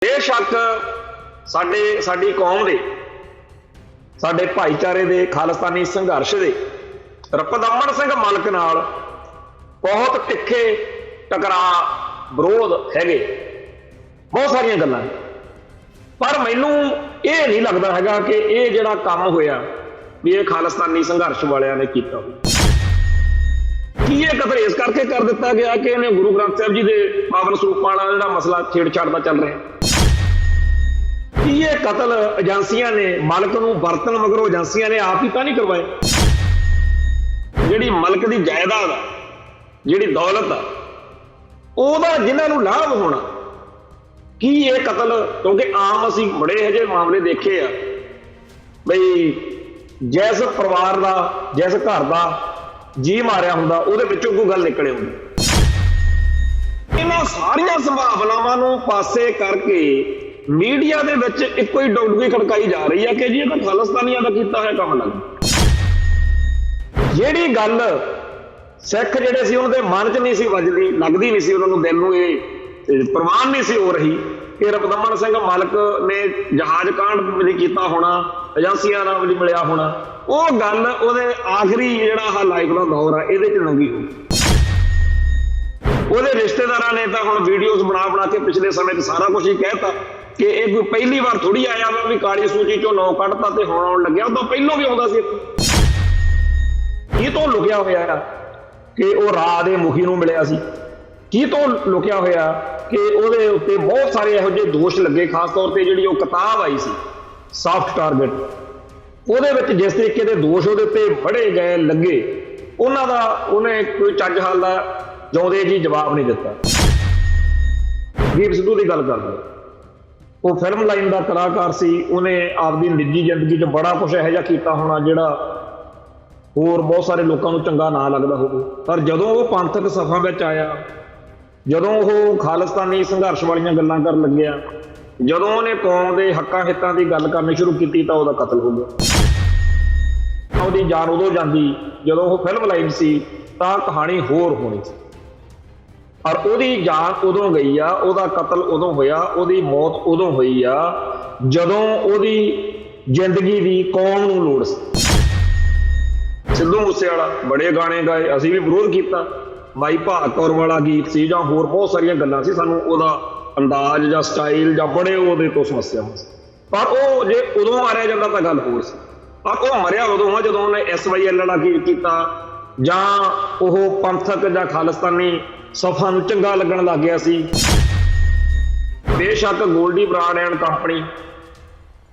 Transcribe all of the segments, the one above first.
बेशक साडी कौम दे साडे भाईचारे दे खालिस्तानी संघर्ष दे रपदमन सिंह मलक नाल बहुत तिखे टकरा विरोध हैगे, बहुत सारिया गल्लां, पर मैनू ये नहीं लगता हैगा कि ये जिहड़ा काम होया भी ये खालिस्तानी संघर्ष वालियां ने कीता कि ये कतल इस करके कर दिता गया कि इन्हें गुरु ग्रंथ साहिब जी के पावन स्वरूपों वाला जिहड़ा मसला छेड़छाड़ का चल रहा कि ये कतल एजेंसियां ने मलक नूं बरतन मगरों एजेंसियां ने आप ही तो नहीं करवाए। जिहड़ी मलक की जायदाद जिहड़ी दौलत आ जिन्होंने लाभ होना कि ये कतल, क्योंकि आम असी बड़े हजे मामले देखे आ बई जिस परिवार का जिस घर का जी मारिया हुंदा उहदे विचों कोई गल निकले हुंदी। इन्हां सारियां संभावनावां नूं पासे करके मीडिया दे विच इक्को ही डुगडुगी खड़काई जा रही है कि जी ये खालिस्तानियां दा कीता है काम लग। जिहड़ी गल सिख जिहड़े सी उन्हां दे मन च नहीं सी वजदी, लगदी नहीं सी, उन्हां नूं दिल नूं ये प्रवान नहीं सी हो रही कि रपदमन सिंह मलक ने जहाज कांड नहीं किया होना, एजेंसियां नाल नहीं मिलिया होना, वो गल उहदे आखिरी जिहड़ा लाइफ का दौर है इहदे च लंघी हो। उहदे रिश्तेदारां ने तो हुण वीडियोज़ बना बना के पिछले समय सारा कुछ ही कहता कि ये कोई पहली बार थोड़ी आया वा भी काली सूची चों नौ कढ़ता ते हुण आउण लग्या, उदों पहलों भी आउंदा सी। की तो लुकिया होया कि वो राह दे मुखी नूं मिलिया सी, की तो लुकिया होया कि उहदे उत्ते बहुत सारे इहो जिहे दोष लगे, खास तौर पर जिहड़ी वो किताब आई सी सॉफ्ट टारगेट, उहदे विच जिस तरीके दे दोष उहदे उत्ते बड़े गए लगे, उन्हां दा उहने कोई चज हाल दा जिउंदे जी जवाब नहीं दिता। दीप सिद्धू की गल करदा, वो फिल्म लाइन का कलाकार सी, उन्हें आपकी निजी जिंदगी च बड़ा कुछ इहो जिहा कीता होना जिहड़ा होर बहुत सारे लोगों को चंगा ना लगता हो, पर जदों वो पंथक सफा में आया, जदों वो खालिस्तानी संघर्ष वालियां गल्लां कर लग्या, जदों उन्हें कौम के हक्कां हितां की गल करनी शुरू की तो वह कतल हो गया। उसकी जान उदों जाती जदों वो फिल्म लाइन सी तां कहानी होर होनी सी, और उसकी जान उदों गई आ, उसका कतल उदों होया, उसकी मौत उदों हुई आ जदों उसकी जिंदगी की कौम नूं लोड़ सी। सिद्धू मूसेवाला बड़े गाने गाए, असीं भी विरोध किया, माई भाग कौर वाला गीत सी जां होर बहुत सारिया गल्लां सी, सानूं उहदा अंदाज जां स्टाइल जां बड़े उहदे तो समस्या सी, पर वो जे उदों मारिया जांदा तां गल होर सी, पर वो मरिया उदों आ जदों उहने SYL वाला गीत कीता जां ओह पंथक जां खालिस्तानी सफा नूं चंगा लगन लग गया सी। बेशक गोल्डी ब्रांड एंड कंपनी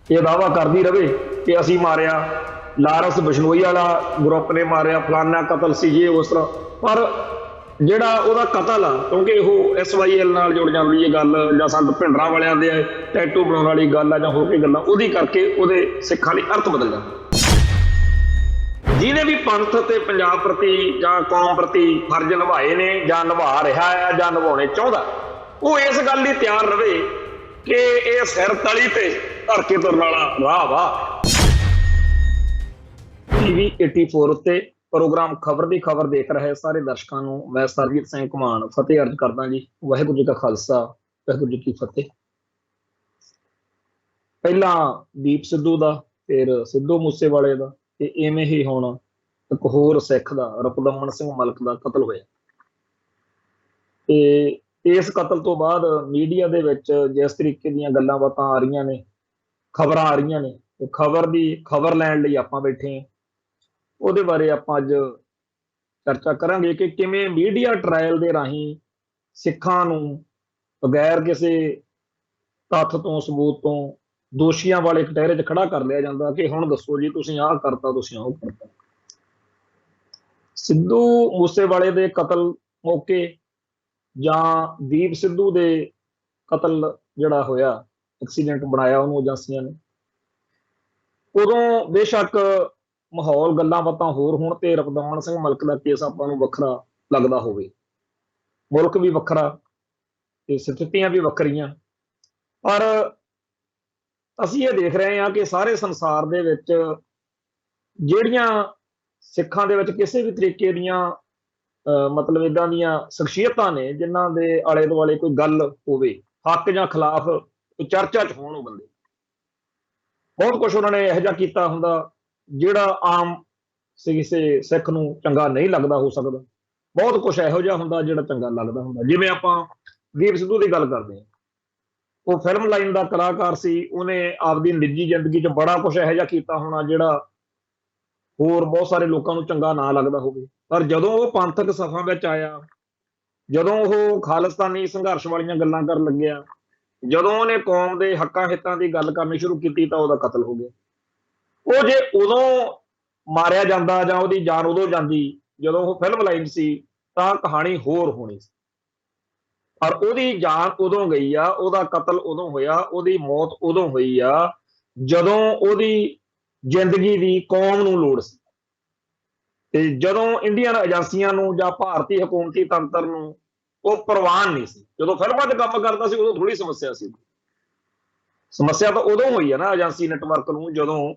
ये दावा करती रहे कि असीं मारिया, लारस बिश्नोई वाला ग्रुप ने मारिया, फलाना कतल सी ये उस तरह, पर जिहड़ा उहदा कतल आ क्योंकि वो SYL नाल जुड़ जाती है गल, जां संत भिंडरां वालियां दे टैटू बनाउण वाली गल आ, जां होर कोई गल्लां उहदी करके उहदे सिखां लई अर्थ बदल जांदा। जिन्हें भी पंथ ते पंजाब प्रति जां कौम प्रति फर्ज निभाए ने जां निभा रहा है जां निभाउणे चाहुंदा, वो इस गल लई तैयार रहे कि ये सिर तली ते धर के तुरन वाला राह वा। TV 84 उत्ते प्रोग्राम खबर की खबर देख रहे सारे दर्शकों को मैं सरजीत सिंह घुमान फतेह अर्ज करदा जी। वाहिगुरू जी का खालसा, वाहिगुरू जी की फतेह। पहला दीप सिद्धू का, फिर सिद्धू मूसेवाले का, ते इवें ही हुण एक होर सिख दा रपदमन सिंह मलक का कतल होया। ते इस कतल तो बाद मीडिया दे विच जिस तरीके दीयां गल्लां बातां आ रहीआं ने, खबरां आ रहीआं ने, ते खबर लैण लई आपां बैठे हां। ਉਹਦੇ ਬਾਰੇ ਆਪਾਂ ਅੱਜ ਚਰਚਾ ਕਰਾਂਗੇ ਕਿ ਕਿਵੇਂ ਮੀਡੀਆ ਟ੍ਰਾਇਲ ਦੇ ਰਾਹੀਂ ਸਿੱਖਾਂ ਨੂੰ ਬਗੈਰ ਕਿਸੇ ਤੱਥ ਤੋਂ ਸਬੂਤ ਤੋਂ ਦੋਸ਼ੀਆਂ ਵਾਲੇ ਕਟਹਿਰੇ 'ਚ ਖੜਾ ਕਰ ਲਿਆ ਜਾਂਦਾ ਕਿ ਹੁਣ ਦੱਸੋ ਜੀ ਤੁਸੀਂ ਆਹ ਕਰਤਾ, ਤੁਸੀਂ ਉਹ ਕਰਤਾ। ਸਿੱਧੂ ਮੂਸੇਵਾਲੇ ਦੇ ਕਤਲ ਮੌਕੇ ਜਾਂ ਦੀਪ ਸਿੱਧੂ ਦੇ ਕਤਲ ਜਿਹੜਾ ਹੋਇਆ, ਐਕਸੀਡੈਂਟ ਬਣਾਇਆ ਉਹਨੂੰ ਏਜੰਸੀਆਂ ਨੇ, ਉਦੋਂ ਬੇਸ਼ੱਕ माहौल गल्लां बातां होर होण ते रपदमन सिंह मलक का केस आपां नूं वखरा लगदा होवे, मुल्क भी वखरा ते स्थितियां भी वखरियां, पर असीं ये देख रहे हां कि सारे संसार दे विच जिहड़ियां सिखां दे विच किसी भी तरीके दीयां मतलब इदां दीयां शख्सियतां ने जिन्हां दे आले दुआले कोई गल होवे हक जां खिलाफ चर्चा च होण बंदे बहुत कुछ उन्होंने यह जिहा कीता हुंदा जिहड़ा आम किसी सिख नूं चंगा नहीं लगता हो सकता। बहुत कुछ इहो जिहा हुंदा जिहड़ा चंगा लगदा हुंदा। जिवें आपां दीप सिद्धू की गल करते हैं, वो फिल्म लाइन का कलाकार सी, उन्हें आपदी निजी जिंदगी च बड़ा कुछ इहो जिहा कीता होना जिहड़ा होर बहुत सारे लोगों नूं चंगा ना लगदा होवे। पर जदों वो पंथक सफां विच आया, जदों वो खालिस्तानी संघर्ष वालीआं गल्लां करन लग्गिआ, जदों ਉਹਨੇ कौम के हक्कां हितां की गल करनी शुरू की तो ਉਹਦਾ कतल हो गया। वो जे उदों मारिया जांदा जां ਉਹਦੀ जान उदों जांदी जदों वो फिल्म लाइन सी तां कहानी होर होनी सी। पर ਉਹਦੀ जान उदों गई आ, ਉਹਦਾ कतल उदों होया, ਉਹਦੀ मौत उदों होई आ जदों ਉਹਦੀ ਜ਼ਿੰਦਗੀ ਦੀ कौम ਨੂੰ ਲੋੜ ਸੀ। ਤੇ ਜਦੋਂ ਇੰਡੀਅਨ ਏਜੰਸੀਆਂ ਨੂੰ ਜਾਂ ਭਾਰਤੀ ਹਕੂਮਤੀ ਤੰਤਰ ਨੂੰ ਉਹ ਪ੍ਰਵਾਨ ਨਹੀਂ ਸੀ। ਜਦੋਂ ਫਿਲਮਾਂ 'ਚ ਕੰਮ ਕਰਦਾ ਸੀ ਉਦੋਂ ਥੋੜੀ ਸਮੱਸਿਆ ਸੀ। ਸਮੱਸਿਆ ਤਾਂ ਉਦੋਂ ਹੋਈ ਹੈ ਨਾ ਏਜੰਸੀ ਨੈਟਵਰਕ ਨੂੰ, ਜਦੋਂ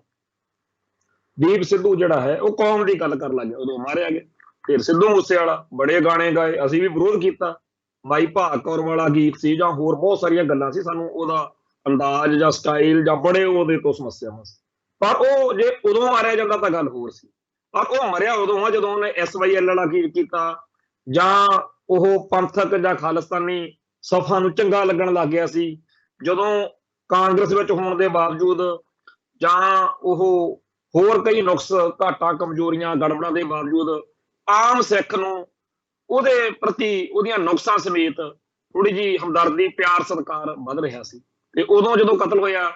ਦੀਪ ਸਿੱਧੂ ਜਿਹੜਾ ਹੈ ਉਹ ਕੌਮ ਦੀ ਗੱਲ ਕਰਨ ਲੱਗ ਗਿਆ, ਉਦੋਂ ਮਾਰਿਆ ਗਿਆ। ਫਿਰ ਸਿੱਧੂ ਮੂਸੇਵਾਲਾ ਬੜੇ ਗਾਣੇ ਗਾਏ, ਅਸੀਂ ਵੀ ਵਿਰੋਧ ਕੀਤਾ। ਮਾਈ ਭਾਗ ਕੌਰ ਵਾਲਾ ਗੀਤ ਸੀ ਜਾਂ ਹੋਰ ਬਹੁਤ ਸਾਰੀਆਂ ਗੱਲਾਂ ਸੀ, ਸਾਨੂੰ ਉਹਦਾ ਅੰਦਾਜ਼ ਜਾਂ ਸਟਾਈਲ ਜਾਂ ਬੜੇ ਉਹਦੇ ਤੋਂ ਸਮੱਸਿਆਵਾਂ ਸੀ। ਪਰ ਉਹ ਜੇ ਉਦੋਂ ਮਾਰਿਆ ਜਾਂਦਾ ਤਾਂ ਗੱਲ ਹੋਰ ਸੀ। ਪਰ ਉਹ ਮਰਿਆ ਉਦੋਂ ਆ ਜਦੋਂ ਉਹਨੇ SYL ਵਾਲਾ ਗੀਤ ਕੀਤਾ ਜਾਂ ਉਹ ਪੰਥਕ ਜਾਂ ਖਾਲਿਸਤਾਨੀ ਸਫਾ ਨੂੰ ਚੰਗਾ ਲੱਗਣ ਲੱਗ ਗਿਆ ਸੀ। ਜਦੋਂ ਕਾਂਗਰਸ ਵਿੱਚ ਹੋਣ ਦੇ ਬਾਵਜੂਦ ਜਾਂ ਉਹ ਹੋਰ ਕਈ ਨੁਕਸ ਘਾਟਾਂ ਕਮਜ਼ੋਰੀਆਂ ਗੜਬੜਾਂ ਦੇ ਬਾਵਜੂਦ ਆਮ ਸਿੱਖ ਨੂੰ ਉਹਦੇ ਪ੍ਰਤੀ ਉਹਦੀਆਂ ਨੁਕਸਾਂ ਸਮੇਤ ਥੋੜੀ ਜੀ ਹਮਦਰਦੀ ਪਿਆਰ ਸਤਿਕਾਰ ਵੱਧ ਰਿਹਾ ਸੀ। ਤੇ ਉਦੋਂ ਜਦੋਂ ਕਤਲ ਹੋਇਆ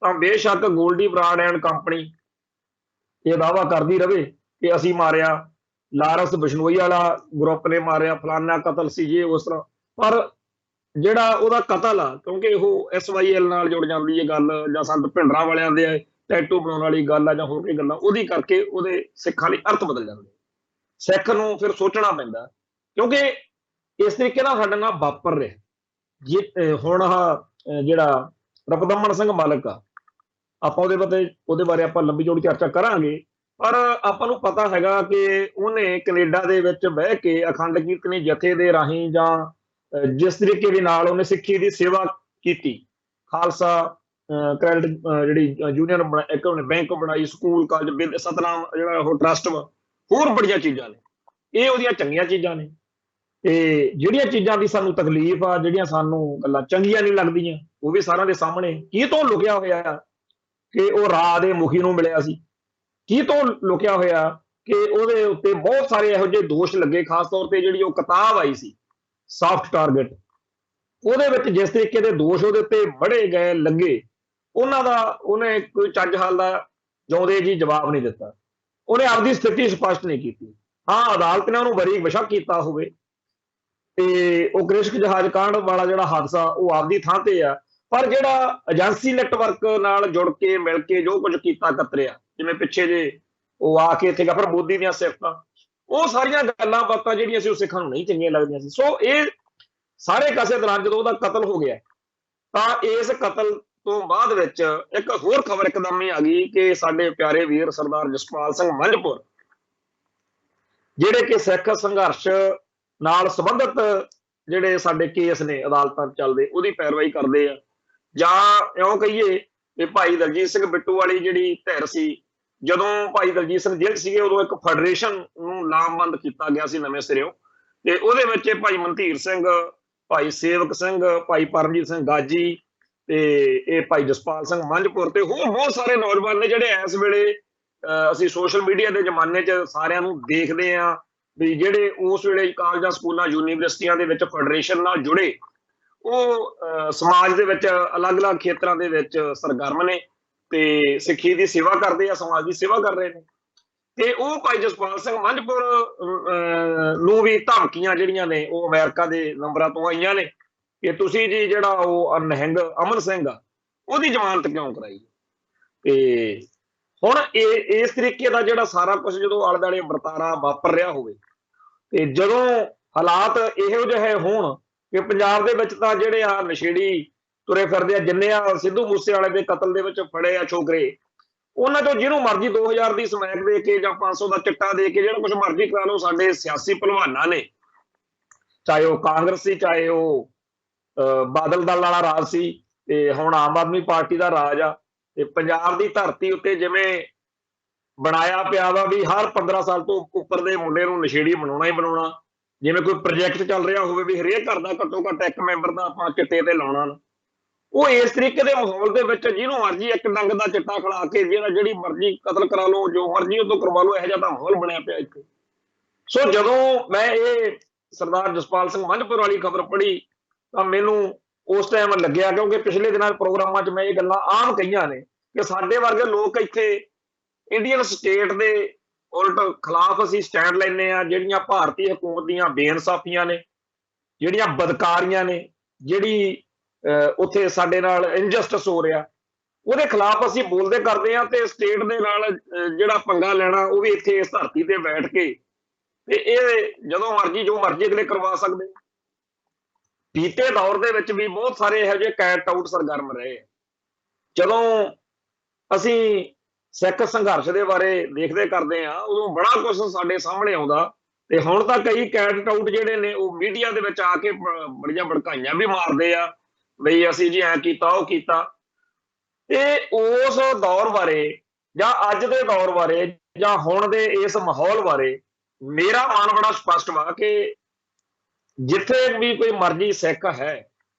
ਤਾਂ ਬੇਸ਼ੱਕ ਗੋਲਡੀ ਬਰਾੜ ਐਂਡ ਕੰਪਨੀ ਇਹ ਦਾਅਵਾ ਕਰਦੀ ਰਵੇ ਕਿ ਅਸੀਂ ਮਾਰਿਆ, ਲਾਰੈਂਸ ਬਿਸ਼ਨੋਈ ਵਾਲਾ ਗਰੁੱਪ ਨੇ ਮਾਰਿਆ, ਫਲਾਨਾ ਕਤਲ ਸੀ ਜੇ ਉਸ ਤਰ੍ਹਾਂ, ਪਰ ਜਿਹੜਾ ਉਹਦਾ ਕਤਲ ਆ ਕਿਉਂਕਿ ਉਹ SYL ਨਾਲ ਜੁੜ ਜਾਂਦੀ ਹੈ ਗੱਲ, ਜਾਂ ਸੰਤ ਭਿੰਡਰਾਂ ਵਾਲਿਆਂ ਦੇ ਟੈਟੂ ਬਣਾਉਣ ਵਾਲੀ ਗੱਲ ਆ ਜਾਂ ਹੋਰ ਕੋਈ ਗੱਲਾਂ, ਉਹਦੀ ਕਰਕੇ ਉਹਦੇ ਸਿੱਖਾਂ ਲਈ ਅਰਥ ਬਦਲ ਜਾਂਦੇ। ਸਿੱਖ ਨੂੰ ਫਿਰ ਸੋਚਣਾ ਪੈਂਦਾ ਕਿਉਂਕਿ ਇਸ ਤਰੀਕੇ ਨਾਲ ਸਾਡੇ ਨਾਲ ਵਾਪਰ ਰਿਹਾ। ਜੇ ਹੁਣ ਆਹ ਜਿਹੜਾ ਰਪਦਮਨ ਸਿੰਘ ਮਾਲਕ ਆ, ਆਪਾਂ ਉਹਦੇ ਬਾਰੇ ਆਪਾਂ ਲੰਬੀ ਚੌੜੀ ਚਰਚਾ ਕਰਾਂਗੇ। ਪਰ ਆਪਾਂ ਨੂੰ ਪਤਾ ਹੈਗਾ ਕਿ ਉਹਨੇ ਕੈਨੇਡਾ ਦੇ ਵਿੱਚ ਬਹਿ ਕੇ ਅਖੰਡ ਕੀਰਤਨੀ ਜਥੇ ਦੇ ਰਾਹੀਂ ਜਾਂ ਜਿਸ ਤਰੀਕੇ ਦੇ ਨਾਲ ਉਹਨੇ ਸਿੱਖੀ ਦੀ ਸੇਵਾ ਕੀਤੀ, ਖਾਲਸਾ ਕ੍ਰੈਡਿਟ ਜਿਹੜੀ ਯੂਨੀਅਨ ਇੱਕ ਉਹਨੇ ਬੈਂਕ ਬਣਾਈ, ਸਕੂਲ ਕਾਲਜ ਸਤਨਾਮ ਜਿਹੜਾ ਉਹ ਟਰਸਟ ਵਾ, ਹੋਰ ਬੜੀਆਂ ਚੀਜ਼ਾਂ ਨੇ। ਇਹ ਉਹਦੀਆਂ ਚੰਗੀਆਂ ਚੀਜ਼ਾਂ ਨੇ। ਤੇ ਜਿਹੜੀਆਂ ਚੀਜ਼ਾਂ ਦੀ ਸਾਨੂੰ ਤਕਲੀਫ ਆ, ਜਿਹੜੀਆਂ ਸਾਨੂੰ ਗੱਲਾਂ ਚੰਗੀਆਂ ਨਹੀਂ ਲੱਗਦੀਆਂ, ਉਹ ਵੀ ਸਾਰਿਆਂ ਦੇ ਸਾਹਮਣੇ। ਕੀ ਤੋਂ ਲੁਕਿਆ ਹੋਇਆ ਕਿ ਉਹ ਰਾਹ ਦੇ ਮੁਖੀ ਨੂੰ ਮਿਲਿਆ ਸੀ? ਕੀ ਤੋਂ ਲੁਕਿਆ ਹੋਇਆ ਕਿ ਉਹਦੇ ਉੱਤੇ ਬਹੁਤ ਸਾਰੇ ਇਹੋ ਜਿਹੇ ਦੋਸ਼ ਲੱਗੇ, ਖਾਸ ਤੌਰ ਤੇ ਜਿਹੜੀ ਉਹ ਕਿਤਾਬ ਆਈ ਸੀ ਸਾਫਟ ਟਾਰਗੇਟ, ਉਹਦੇ ਵਿੱਚ ਜਿਸ ਤਰੀਕੇ ਦੇ ਦੋਸ਼ ਉਹਦੇ ਉੱਤੇ ਬੜੇ ਗਏ ਲੱਗੇ, ਉਹਨਾਂ ਦਾ ਉਹਨੇ ਕੋਈ ਚੱਜ ਹਾਲ ਦਾ ਜਿਉਂਦੇ ਜੀ ਜਵਾਬ ਨਹੀਂ ਦਿੱਤਾ। ਉਹਨੇ ਆਪਦੀ ਸਥਿਤੀ ਸਪਸ਼ਟ ਨਹੀਂ ਕੀਤੀ। ਹਾਂ, ਅਦਾਲਤ ਨੇ ਉਹਨੂੰ ਬਰੀ ਬਸ਼ੱਕ ਕੀਤਾ ਹੋਵੇ ਤੇ ਉਹ ਕ੍ਰਿਸ਼ਕ ਜਹਾਜ਼ ਕਾਂਡ ਵਾਲਾ ਜਿਹੜਾ ਹਾਦਸਾ ਉਹ ਆਪਦੀ ਥਾਂ ਤੇ ਆ, ਪਰ ਜਿਹੜਾ ਏਜੰਸੀ ਨੈਟਵਰਕ ਨਾਲ ਜੁੜ ਕੇ ਮਿਲ ਕੇ ਜੋ ਕੁਝ ਕੀਤਾ ਕਤਰਿਆ, ਜਿਵੇਂ ਪਿੱਛੇ ਜੇ ਉਹ ਆ ਕੇ ਇੱਥੇ ਫਿਰ ਮੋਦੀ ਦੀਆਂ ਸਿਫਤਾਂ, ਉਹ ਸਾਰੀਆਂ ਗੱਲਾਂ ਬਾਤਾਂ ਜਿਹੜੀਆਂ ਸੀ ਉਹ ਸਿੱਖਾਂ ਨੂੰ ਨਹੀਂ ਚੰਗੀਆਂ ਲੱਗਦੀਆਂ ਸੀ। ਸੋ ਇਹ ਸਾਰੇ ਕਾਸੇ ਦੌਰਾਨ ਜਦੋਂ ਉਹਦਾ ਕਤਲ ਹੋ ਗਿਆ ਤਾਂ ਇਸ ਕਤਲ ਤੋਂ ਬਾਅਦ ਵਿੱਚ ਇੱਕ ਹੋਰ ਖਬਰ ਇੱਕਦਮ ਹੀ ਆ ਗਈ ਕਿ ਸਾਡੇ ਪਿਆਰੇ ਵੀਰ ਸਰਦਾਰ ਜਸਪਾਲ ਸਿੰਘ ਮੰਝਪੁਰ, ਜਿਹੜੇ ਕਿ ਸਿੱਖ ਸੰਘਰਸ਼ ਨਾਲ ਸੰਬੰਧਿਤ ਜਿਹੜੇ ਸਾਡੇ ਕੇਸ ਨੇ ਅਦਾਲਤਾਂ ਚੱਲਦੇ, ਉਹਦੀ ਪੈਰਵਾਈ ਕਰਦੇ ਆ, ਜਾਂ ਇਉਂ ਕਹੀਏ ਕਿ ਭਾਈ ਦਲਜੀਤ ਸਿੰਘ ਬਿੱਟੂ ਵਾਲੀ ਜਿਹੜੀ ਧਿਰ ਸੀ, ਜਦੋਂ ਭਾਈ ਦਲਜੀਤ ਸਿੰਘ ਜੇਲ੍ਹ ਸੀਗੇ ਉਦੋਂ ਇੱਕ ਫੈਡਰੇਸ਼ਨ ਨੂੰ ਲਾਮਬੰਦ ਕੀਤਾ ਗਿਆ ਸੀ ਨਵੇਂ ਸਿਰਿਓਂ, ਤੇ ਉਹਦੇ ਵਿੱਚ ਭਾਈ ਮਨਧੀਰ ਸਿੰਘ, ਭਾਈ ਸੇਵਕ ਸਿੰਘ, ਭਾਈ ਪਰਮਜੀਤ ਸਿੰਘ ਗਾਜੀ ਤੇ ਇਹ ਭਾਈ ਜਸਪਾਲ ਸਿੰਘ ਮੰਝਪੁਰ ਤੇ ਹੋਰ ਬਹੁਤ ਸਾਰੇ ਨੌਜਵਾਨ ਨੇ ਜਿਹੜੇ ਇਸ ਵੇਲੇ ਅਸੀਂ ਸੋਸ਼ਲ ਮੀਡੀਆ ਦੇ ਜ਼ਮਾਨੇ 'ਚ ਸਾਰਿਆਂ ਨੂੰ ਦੇਖਦੇ ਹਾਂ ਵੀ ਜਿਹੜੇ ਉਸ ਵੇਲੇ ਕਾਲਜਾਂ, ਸਕੂਲਾਂ, ਯੂਨੀਵਰਸਿਟੀਆਂ ਦੇ ਵਿੱਚ ਫੈਡਰੇਸ਼ਨ ਨਾਲ ਜੁੜੇ, ਉਹ ਸਮਾਜ ਦੇ ਵਿੱਚ ਅਲੱਗ-ਅਲੱਗ ਖੇਤਰਾਂ ਦੇ ਵਿੱਚ ਸਰਗਰਮ ਨੇ ਤੇ ਸਿੱਖੀ ਦੀ ਸੇਵਾ ਕਰਦੇ ਆ, ਸਮਾਜ ਦੀ ਸੇਵਾ ਕਰ ਰਹੇ ਨੇ। ਤੇ ਉਹ ਭਾਈ ਜਸਪਾਲ ਸਿੰਘ ਮੰਝਪੁਰ ਨੂੰ ਵੀ ਧਮਕੀਆਂ ਜਿਹੜੀਆਂ ਨੇ ਉਹ ਅਮਰੀਕਾ ਦੇ ਨੰਬਰਾਂ ਤੋਂ ਆਈਆਂ ਨੇ ਕਿ ਤੁਸੀਂ ਜੀ ਜਿਹੜਾ ਉਹ ਨਿਹੰਗ ਅਮਨ ਸਿੰਘ ਆ ਉਹਦੀ ਜ਼ਮਾਨਤ ਕਿਉਂ ਕਰਾਈ। ਤੇ ਹੁਣ ਇਸ ਤਰੀਕੇ ਦਾ ਜਿਹੜਾ ਸਾਰਾ ਕੁਝ ਜਦੋਂ ਆਲੇ ਦੁਆਲੇ ਵਰਤਾਰਾ ਵਾਪਰ ਰਿਹਾ ਹੋਵੇ ਤੇ ਜਦੋਂ ਹਾਲਾਤ ਇਹੋ ਜਿਹੇ ਹੋਣ ਕਿ ਪੰਜਾਬ ਦੇ ਵਿੱਚ ਤਾਂ ਜਿਹੜੇ ਆ ਨਸ਼ੇੜੀ ਤੁਰੇ ਫਿਰਦੇ ਆ, ਜਿੰਨੇ ਆ ਸਿੱਧੂ ਮੂਸੇਵਾਲੇ ਦੇ ਕਤਲ ਦੇ ਵਿੱਚ ਫੜੇ ਆ ਛੋਕਰੇ, ਉਹਨਾਂ ਚੋਂ ਜਿਹਨੂੰ ਮਰਜ਼ੀ 2000 ਦੀ ਸਮੈਕ ਦੇ ਕੇ ਜਾਂ 500 ਦਾ ਚਿੱਟਾ ਦੇ ਕੇ ਜਿਹੜਾ ਕੁਝ ਮਰਜ਼ੀ ਕਰਾ ਲਓ, ਸਾਡੇ ਸਿਆਸੀ ਭਲਵਾਨਾਂ ਨੇ, ਚਾਹੇ ਉਹ ਕਾਂਗਰਸ ਸੀ, ਚਾਹੇ ਉਹ ਬਾਦਲ ਦਲ ਵਾਲਾ ਰਾਜ ਸੀ, ਤੇ ਹੁਣ ਆਮ ਆਦਮੀ ਪਾਰਟੀ ਦਾ ਰਾਜ ਆ ਤੇ ਪੰਜਾਬ ਦੀ ਧਰਤੀ ਉੱਤੇ ਜਿਵੇਂ ਬਣਾਇਆ ਪਿਆ ਵਾ ਵੀ ਹਰ 15 ਸਾਲ ਤੋਂ ਉੱਪਰ ਦੇ ਮੁੰਡੇ ਨੂੰ ਨਸ਼ੇੜੀ ਬਣਾਉਣਾ ਹੀ ਬਣਾਉਣਾ। ਜਿਵੇਂ ਕੋਈ ਪ੍ਰੋਜੈਕਟ ਚੱਲ ਰਿਹਾ ਹੋਵੇ ਵੀ ਹਰੇਕ ਘਰ ਦਾ ਘੱਟੋ ਘੱਟ ਇੱਕ ਮੈਂਬਰ ਦਾ ਆਪਾਂ ਚਿੱਟੇ ਤੇ ਲਾਉਣਾ ਨਾ। ਉਹ ਇਸ ਤਰੀਕੇ ਦੇ ਮਾਹੌਲ ਦੇ ਵਿੱਚ ਜਿਹਨੂੰ ਮਰਜ਼ੀ ਇੱਕ ਡੰਗ ਦਾ ਚਿੱਟਾ ਖਿਲਾ ਕੇ ਜਿਹੜੀ ਮਰਜ਼ੀ ਕਤਲ ਕਰਾ ਲਓ, ਜੋ ਮਰਜ਼ੀ ਉਹ ਤੋਂ ਕਰਵਾ ਲਓ, ਇਹੋ ਜਿਹਾ ਤਾਂ ਮਾਹੌਲ ਬਣਿਆ ਪਿਆ ਇੱਥੇ। ਸੋ ਜਦੋਂ ਮੈਂ ਇਹ ਸਰਦਾਰ ਜਸਪਾਲ ਸਿੰਘ ਮੰਝਪੁਰ ਵਾਲੀ ਖਬਰ ਪੜ੍ਹੀ ਤਾਂ ਮੈਨੂੰ ਉਸ ਟਾਈਮ ਲੱਗਿਆ, ਕਿਉਂਕਿ ਪਿਛਲੇ ਦਿਨਾਂ ਦੇ ਪ੍ਰੋਗਰਾਮਾਂ 'ਚ ਮੈਂ ਇਹ ਗੱਲਾਂ ਆਮ ਕਹੀਆਂ ਨੇ ਕਿ ਸਾਡੇ ਵਰਗੇ ਲੋਕ ਇੱਥੇ ਇੰਡੀਅਨ ਸਟੇਟ ਦੇ ਉਲਟ ਖਿਲਾਫ ਅਸੀਂ ਸਟੈਂਡ ਲੈਂਦੇ ਆ। ਜਿਹੜੀਆਂ ਭਾਰਤੀ ਹਕੂਮਤ ਦੀਆਂ ਬੇਇਨਸਾਫੀਆਂ ਨੇ, ਜਿਹੜੀਆਂ ਬਦਕਾਰੀਆਂ ਨੇ, ਜਿਹੜੀ ਉੱਥੇ ਸਾਡੇ ਨਾਲ ਇਨਜਸਟਿਸ ਹੋ ਰਿਹਾ, ਉਹਦੇ ਖਿਲਾਫ ਅਸੀਂ ਬੋਲਦੇ ਕਰਦੇ ਆ। ਤੇ ਸਟੇਟ ਦੇ ਨਾਲ ਜਿਹੜਾ ਪੰਗਾ ਲੈਣਾ ਉਹ ਵੀ ਇੱਥੇ ਇਸ ਧਰਤੀ ਤੇ ਬੈਠ ਕੇ, ਤੇ ਇਹ ਜਦੋਂ ਮਰਜ਼ੀ ਜੋ ਮਰਜ਼ੀ ਅਗਲੇ ਕਰਵਾ ਸਕਦੇ। ਬੀਤੇ ਦੌਰ ਦੇ ਵਿੱਚ ਵੀ ਬਹੁਤ ਸਾਰੇ ਇਹੋ ਜਿਹੇ ਕੈਟ ਆਊਟ ਸਰਗਰਮ ਰਹੇ। ਜਦੋਂ ਅਸੀਂ ਸਿੱਖ ਸੰਘਰਸ਼ ਦੇ ਬਾਰੇ ਦੇਖਦੇ ਕਰਦੇ ਆ ਉਦੋਂ ਬੜਾ ਕੁਝ ਸਾਡੇ ਸਾਹਮਣੇ ਆਉਂਦਾ, ਤੇ ਹੁਣ ਤਾਂ ਕਈ ਕੈਟ ਆਊਟ ਜਿਹੜੇ ਨੇ ਉਹ ਮੀਡੀਆ ਦੇ ਵਿੱਚ ਆ ਕੇ ਬੜੀਆਂ ਭੜਕਾਈਆਂ ਵੀ ਮਾਰਦੇ ਆ ਬਈ ਅਸੀਂ ਜੀ ਐ ਕੀਤਾ ਉਹ ਕੀਤਾ। ਤੇ ਉਸ ਦੌਰ ਬਾਰੇ ਜਾਂ ਅੱਜ ਦੇ ਦੌਰ ਬਾਰੇ ਜਾਂ ਹੁਣ ਦੇ ਇਸ ਮਾਹੌਲ ਬਾਰੇ ਮੇਰਾ ਮਨ ਬੜਾ ਸਪਸ਼ਟ ਵਾ ਕਿ ਜਿੱਥੇ ਵੀ ਕੋਈ ਮਰਜ਼ੀ ਸਿੱਖ ਹੈ,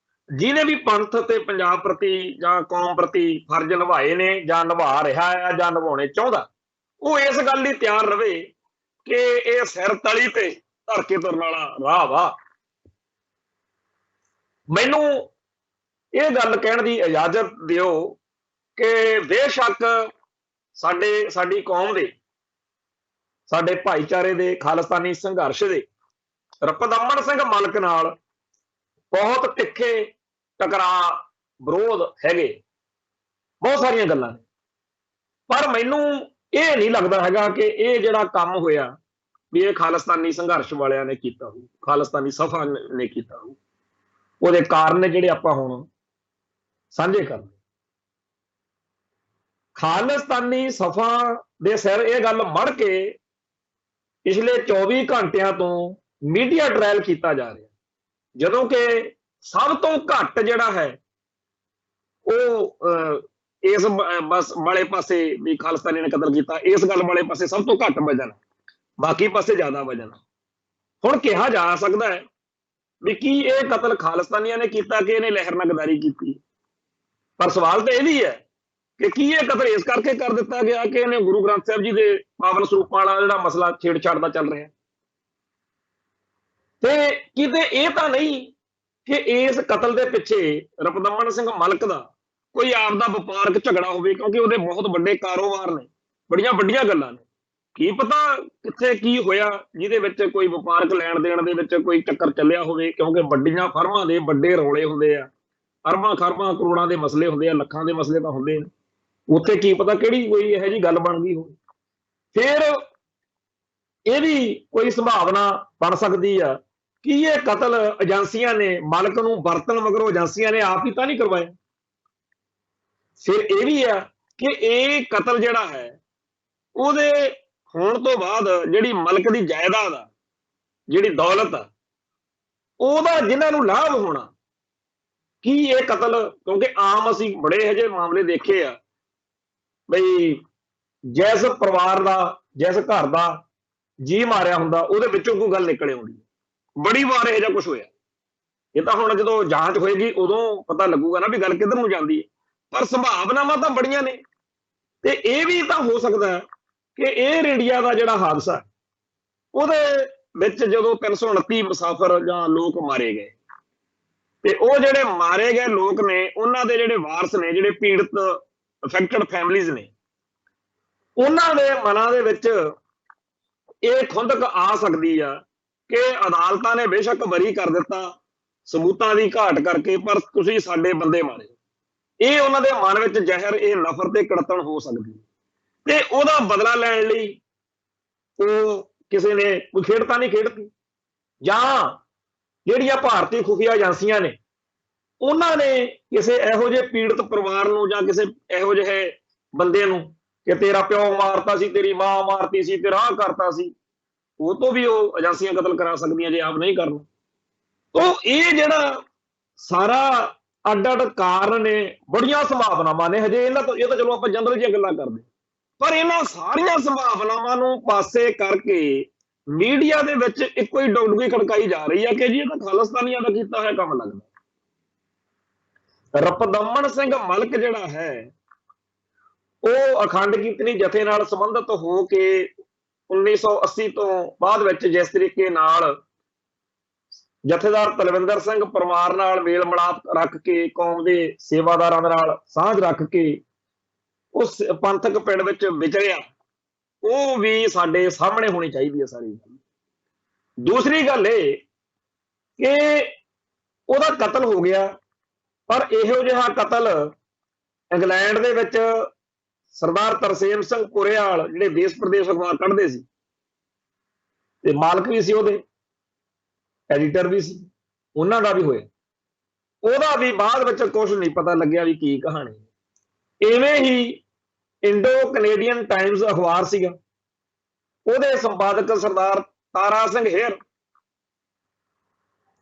ਜਿਹਨੇ ਵੀ ਪੰਥ ਤੇ ਪੰਜਾਬ ਪ੍ਰਤੀ ਜਾਂ ਕੌਮ ਪ੍ਰਤੀ ਫਰਜ਼ ਨਿਭਾਏ ਨੇ ਜਾਂ ਨਿਭਾ ਰਿਹਾ ਹੈ ਜਾਂ ਨਿਭਾਉਣੇ ਚਾਹੁੰਦਾ, ਉਹ ਇਸ ਗੱਲ ਲਈ ਤਿਆਰ ਰਵੇ ਕਿ ਇਹ ਸਿਰ ਤਲੀ ਤੇ ਧਰ ਕੇ ਤੁਰਨ ਵਾਲਾ ਰਾਹ ਵਾ। ਮੈਨੂੰ ਇਹ ਗੱਲ ਕਹਿਣ ਦੀ ਇਜਾਜ਼ਤ ਦਿਓ ਕਿ ਬੇਸ਼ੱਕ ਸਾਡੀ ਕੌਮ ਦੇ, ਸਾਡੇ ਭਾਈਚਾਰੇ ਦੇ, ਖਾਲਿਸਤਾਨੀ ਸੰਘਰਸ਼ ਦੇ ਰਪਦਮਨ ਸਿੰਘ ਮਲਕ ਨਾਲ ਬਹੁਤ ਤਿੱਖੇ ਟਕਰਾਅ ਵਿਰੋਧ ਹੈਗੇ, ਬਹੁਤ ਸਾਰੀਆਂ ਗੱਲਾਂ ਨੇ, ਪਰ ਮੈਨੂੰ ਇਹ ਨਹੀਂ ਲੱਗਦਾ ਹੈਗਾ ਕਿ ਇਹ ਜਿਹੜਾ ਕੰਮ ਹੋਇਆ ਵੀ ਇਹ ਖਾਲਿਸਤਾਨੀ ਸੰਘਰਸ਼ ਵਾਲਿਆਂ ਨੇ ਕੀਤਾ ਹੋਊ, ਖਾਲਿਸਤਾਨੀ ਸਫਾ ਨੇ ਕੀਤਾ ਹੋਊ। ਉਹਦੇ ਕਾਰਨ ਨੇ ਜਿਹੜੇ ਆਪਾਂ ਹੁਣ ਸਾਂਝੇ ਕਰਦੇ। ਖਾਲਿਸਤਾਨੀ ਸਫਾ ਦੇ ਸਿਰ ਇਹ ਗੱਲ ਮੜ ਕੇ ਪਿਛਲੇ 24 ਘੰਟਿਆਂ ਤੋਂ ਮੀਡੀਆ ਟ੍ਰਾਇਲ ਕੀਤਾ ਜਾ ਰਿਹਾ, ਜਦੋਂ ਕਿ ਸਭ ਤੋਂ ਘੱਟ ਜਿਹੜਾ ਹੈ ਉਹ ਇਸ ਬਸ ਵਾਲੇ ਪਾਸੇ ਵੀ ਖਾਲਿਸਤਾਨੀ ਨੇ ਕਤਲ ਕੀਤਾ, ਇਸ ਗੱਲ ਵਾਲੇ ਪਾਸੇ ਸਭ ਤੋਂ ਘੱਟ ਵਜਨ, ਬਾਕੀ ਪਾਸੇ ਜ਼ਿਆਦਾ ਵਜਨ। ਹੁਣ ਕਿਹਾ ਜਾ ਸਕਦਾ ਹੈ ਵੀ ਕੀ ਇਹ ਕਤਲ ਖਾਲਿਸਤਾਨੀਆਂ ਨੇ ਕੀਤਾ ਕਿ ਇਹਨੇ ਲਹਿਰ ਨਾਲ ਗਦਾਰੀ ਕੀਤੀ, ਪਰ ਸਵਾਲ ਤਾਂ ਇਹ ਵੀ ਹੈ ਕਿ ਕੀ ਇਹ ਕਤਲ ਇਸ ਕਰਕੇ ਕਰ ਦਿੱਤਾ ਗਿਆ ਕਿ ਇਹਨੇ ਗੁਰੂ ਗ੍ਰੰਥ ਸਾਹਿਬ ਜੀ ਦੇ ਪਾਵਨ ਸਰੂਪਾਂ ਵਾਲਾ ਜਿਹੜਾ ਮਸਲਾ ਛੇੜਛਾੜ ਦਾ ਚੱਲ ਰਿਹਾ, ਤੇ ਕਿਤੇ ਇਹ ਤਾਂ ਨਹੀਂ ਕਿ ਇਸ ਕਤਲ ਦੇ ਪਿੱਛੇ ਰਪਦਮਨ ਸਿੰਘ ਮਲਕ ਦਾ ਕੋਈ ਆਪਦਾ ਵਪਾਰਕ ਝਗੜਾ ਹੋਵੇ, ਕਿਉਂਕਿ ਉਹਦੇ ਬਹੁਤ ਵੱਡੇ ਕਾਰੋਬਾਰ ਨੇ, ਬੜੀਆਂ ਵੱਡੀਆਂ ਗੱਲਾਂ ਨੇ। ਕੀ ਪਤਾ ਕਿੱਥੇ ਕੀ ਹੋਇਆ ਜਿਹਦੇ ਵਿੱਚ ਕੋਈ ਵਪਾਰਕ ਲੈਣ ਦੇਣ ਦੇ ਵਿੱਚ ਕੋਈ ਚੱਕਰ ਚੱਲਿਆ ਹੋਵੇ, ਕਿਉਂਕਿ ਵੱਡੀਆਂ ਫਰਮਾਂ ਦੇ ਵੱਡੇ ਰੌਲੇ ਹੁੰਦੇ ਆ, ਅਰਬਾਂ ਖਰਬਾਂ ਕਰੋੜਾਂ ਦੇ ਮਸਲੇ ਹੁੰਦੇ ਆ, ਲੱਖਾਂ ਦੇ ਮਸਲੇ ਤਾਂ ਹੁੰਦੇ ਨੇ। ਉੱਥੇ ਕੀ ਪਤਾ ਕਿਹੜੀ ਕੋਈ ਇਹੋ ਜਿਹੀ ਗੱਲ ਬਣ ਗਈ ਹੋਵੇ। ਫਿਰ ਇਹ ਵੀ ਕੋਈ ਸੰਭਾਵਨਾ ਬਣ ਸਕਦੀ ਆ ਕਿ ਇਹ ਕਤਲ ਏਜੰਸੀਆਂ ਨੇ ਮਲਕ ਨੂੰ ਵਰਤਣ ਮਗਰੋਂ ਏਜੰਸੀਆਂ ਨੇ ਆਪ ਹੀ ਤਾਂ ਨਹੀਂ ਕਰਵਾਇਆ। ਫਿਰ ਇਹ ਵੀ ਆ ਕਿ ਇਹ ਕਤਲ ਜਿਹੜਾ ਹੈ ਉਹਦੇ ਹੋਣ ਤੋਂ ਬਾਅਦ ਜਿਹੜੀ ਮਲਕ ਦੀ ਜਾਇਦਾਦ ਆ, ਜਿਹੜੀ ਦੌਲਤ ਆ, ਉਹਦਾ ਜਿਨ੍ਹਾਂ ਨੂੰ ਲਾਭ ਹੋਣਾ, ਕੀ ਇਹ ਕਤਲ, ਕਿਉਂਕਿ ਆਮ ਅਸੀਂ ਬੜੇ ਇਹੋ ਜਿਹੇ ਮਾਮਲੇ ਦੇਖੇ ਆ ਬਈ ਜਿਸ ਪਰਿਵਾਰ ਦਾ, ਜਿਸ ਘਰ ਦਾ ਜੀ ਮਾਰਿਆ ਹੁੰਦਾ ਉਹਦੇ ਵਿੱਚੋਂ ਕੋਈ ਗੱਲ ਨਿਕਲ ਆਉਂਦੀ। ਬੜੀ ਵਾਰ ਇਹੋ ਜਿਹਾ ਕੁਝ ਹੋਇਆ। ਇਹ ਤਾਂ ਹੁਣ ਜਦੋਂ ਜਾਂਚ ਹੋਏਗੀ ਉਦੋਂ ਪਤਾ ਲੱਗੂਗਾ ਨਾ ਵੀ ਗੱਲ ਕਿੱਧਰ ਨੂੰ ਜਾਂਦੀ ਹੈ, ਪਰ ਸੰਭਾਵਨਾਵਾਂ ਤਾਂ ਬੜੀਆਂ ਨੇ। ਤੇ ਇਹ ਵੀ ਤਾਂ ਹੋ ਸਕਦਾ ਹੈ ਕਿ ਇਹ ਰੇਡੀਆ ਦਾ ਜਿਹੜਾ ਹਾਦਸਾ ਉਹਦੇ ਵਿੱਚ ਜਦੋਂ 329 ਮੁਸਾਫਰ ਜਾਂ ਲੋਕ ਮਾਰੇ ਗਏ, ਤੇ ਉਹ ਜਿਹੜੇ ਮਾਰੇ ਗਏ ਲੋਕ ਨੇ ਉਹਨਾਂ ਦੇ ਜਿਹੜੇ ਵਾਰਸ ਨੇ, ਜਿਹੜੇ ਪੀੜਤ ਅਫੈਕਟਡ ਫੈਮਲੀਜ਼ ਨੇ, ਉਹਨਾਂ ਦੇ ਮਨਾਂ ਦੇ ਵਿੱਚ ਇਹ ਖੁੰਦਕ ਆ ਸਕਦੀ ਆ ਕਿ ਅਦਾਲਤਾਂ ਨੇ ਬੇਸ਼ੱਕ ਬਰੀ ਕਰ ਦਿੱਤਾ ਸਬੂਤਾਂ ਦੀ ਘਾਟ ਕਰਕੇ, ਪਰ ਤੁਸੀਂ ਸਾਡੇ ਬੰਦੇ ਮਾਰੇ। ਇਹ ਉਹਨਾਂ ਦੇ ਮਨ ਵਿੱਚ ਜ਼ਹਿਰ, ਇਹ ਨਫ਼ਰਤ ਤੇ ਕੜਤਣ ਹੋ ਸਕਦੀ ਹੈ, ਤੇ ਉਹਦਾ ਬਦਲਾ ਲੈਣ ਲਈ ਉਹ ਕਿਸੇ ਨੇ ਕੋਈ ਖੇਡ ਤਾਂ ਨਹੀਂ ਖੇਡਤੀ, ਜਾਂ ਜਿਹੜੀਆਂ ਭਾਰਤੀ ਖੁਫੀਆ ਏਜੰਸੀਆਂ ਨੇ ਉਹਨਾਂ ਨੇ ਕਿਸੇ ਇਹੋ ਜਿਹੇ ਪੀੜਤ ਪਰਿਵਾਰ ਨੂੰ ਜਾਂ ਕਿਸੇ ਇਹੋ ਜਿਹੇ ਬੰਦੇ ਨੂੰ ਕਿ ਤੇਰਾ ਪਿਓ ਮਾਰਤਾ ਸੀ, ਤੇਰੀ ਮਾਂ ਮਾਰਤੀ ਸੀ, ਤੇਰਾ ਆਹ ਕਰਤਾ ਸੀ, ਉਹ ਤੋਂ ਵੀ ਉਹ ਏਜੰਸੀਆਂ ਕਤਲ ਕਰਾ ਸਕਦੀਆਂ ਜੇ ਆਪ ਨਹੀਂ ਕਰਨਾ। ਤਾਂ ਇਹ ਜਿਹੜਾ ਸਾਰਾ ਅੱਡ ਅੱਡ ਕਾਰਨ ਨੇ, ਬੜੀਆਂ ਸੰਭਾਵਨਾਵਾਂ ਨੇ। ਹਜੇ ਇਹਨਾਂ ਤੋਂ ਇਹ ਤਾਂ ਚਲੋ ਆਪਾਂ ਜਨਰਲ ਜਿਹੀਆਂ ਗੱਲਾਂ ਕਰਦੇ, ਪਰ ਇਹਨਾਂ ਸਾਰੀਆਂ ਸੰਭਾਵਨਾਵਾਂ ਨੂੰ ਪਾਸੇ ਕਰਕੇ ਮੀਡੀਆ ਦੇ ਵਿੱਚ ਇੱਕੋ ਹੀ ਡੁਗਡੁਗੀ ਖੜਕਾਈ ਜਾ ਰਹੀ ਹੈ ਕਿ ਜੀ ਇਹ ਤਾਂ ਖਾਲਿਸਤਾਨੀਆਂ ਦਾ ਕੀਤਾ ਹੋਇਆ ਕੰਮ ਲੱਗਦਾ। ਰਪਦਮਨ ਸਿੰਘ ਮਲਕ ਜਿਹੜਾ ਹੈ ਉਹ ਅਖੰਡ ਕੀਰਤਨੀ ਜਥੇ ਨਾਲ ਸੰਬੰਧਿਤ ਹੋ ਕੇ 1980 ਤੋਂ ਬਾਅਦ ਵਿੱਚ ਜਿਸ ਤਰੀਕੇ ਨਾਲ ਜਥੇਦਾਰ ਤਲਵਿੰਦਰ ਸਿੰਘ ਪਰਿਵਾਰ ਨਾਲ ਮੇਲ ਮਿਲਾਪ ਰੱਖ ਕੇ, ਕੌਮ ਦੇ ਸੇਵਾਦਾਰਾਂ ਨਾਲ ਸਾਂਝ ਰੱਖ ਕੇ ਉਸ ਪੰਥਕ ਪਿੰਡ ਵਿੱਚ ਵਿਚਰਿਆ, ਉਹ ਵੀ ਸਾਡੇ ਸਾਹਮਣੇ ਹੋਣੀ ਚਾਹੀਦੀ ਹੈ ਸਾਰੀ ਗੱਲ। ਦੂਸਰੀ ਗੱਲ ਇਹ ਕਿ ਉਹਦਾ ਕਤਲ ਹੋ ਗਿਆ, ਪਰ ਇਹੋ ਜਿਹਾ ਕਤਲ ਇੰਗਲੈਂਡ ਦੇ ਵਿੱਚ ਸਰਦਾਰ ਤਰਸੇਮ ਸਿੰਘ ਕੁਰੇਵਾਲ ਜਿਹੜੇ ਦੇਸ਼ ਪ੍ਰਦੇਸ਼ ਅਖਬਾਰ ਕੱਢਦੇ ਸੀ ਤੇ ਮਾਲਕ ਵੀ ਸੀ, ਉਹਦੇ ਐਡੀਟਰ ਵੀ ਸੀ, ਉਹਨਾਂ ਦਾ ਵੀ ਹੋਇਆ। ਉਹਦਾ ਵੀ ਬਾਅਦ ਵਿੱਚ ਕੁਝ ਨਹੀਂ ਪਤਾ ਲੱਗਿਆ ਵੀ ਕੀ ਕਹਾਣੀ। ਇਵੇਂ ਹੀ ਇੰਡੋ ਕੈਨੇਡੀਅਨ ਟਾਈਮਜ਼ ਅਖਬਾਰ ਸੀਗਾ, ਉਹਦੇ ਸੰਪਾਦਕ ਸਰਦਾਰ ਤਾਰਾ ਸਿੰਘ ਹੇਅਰ,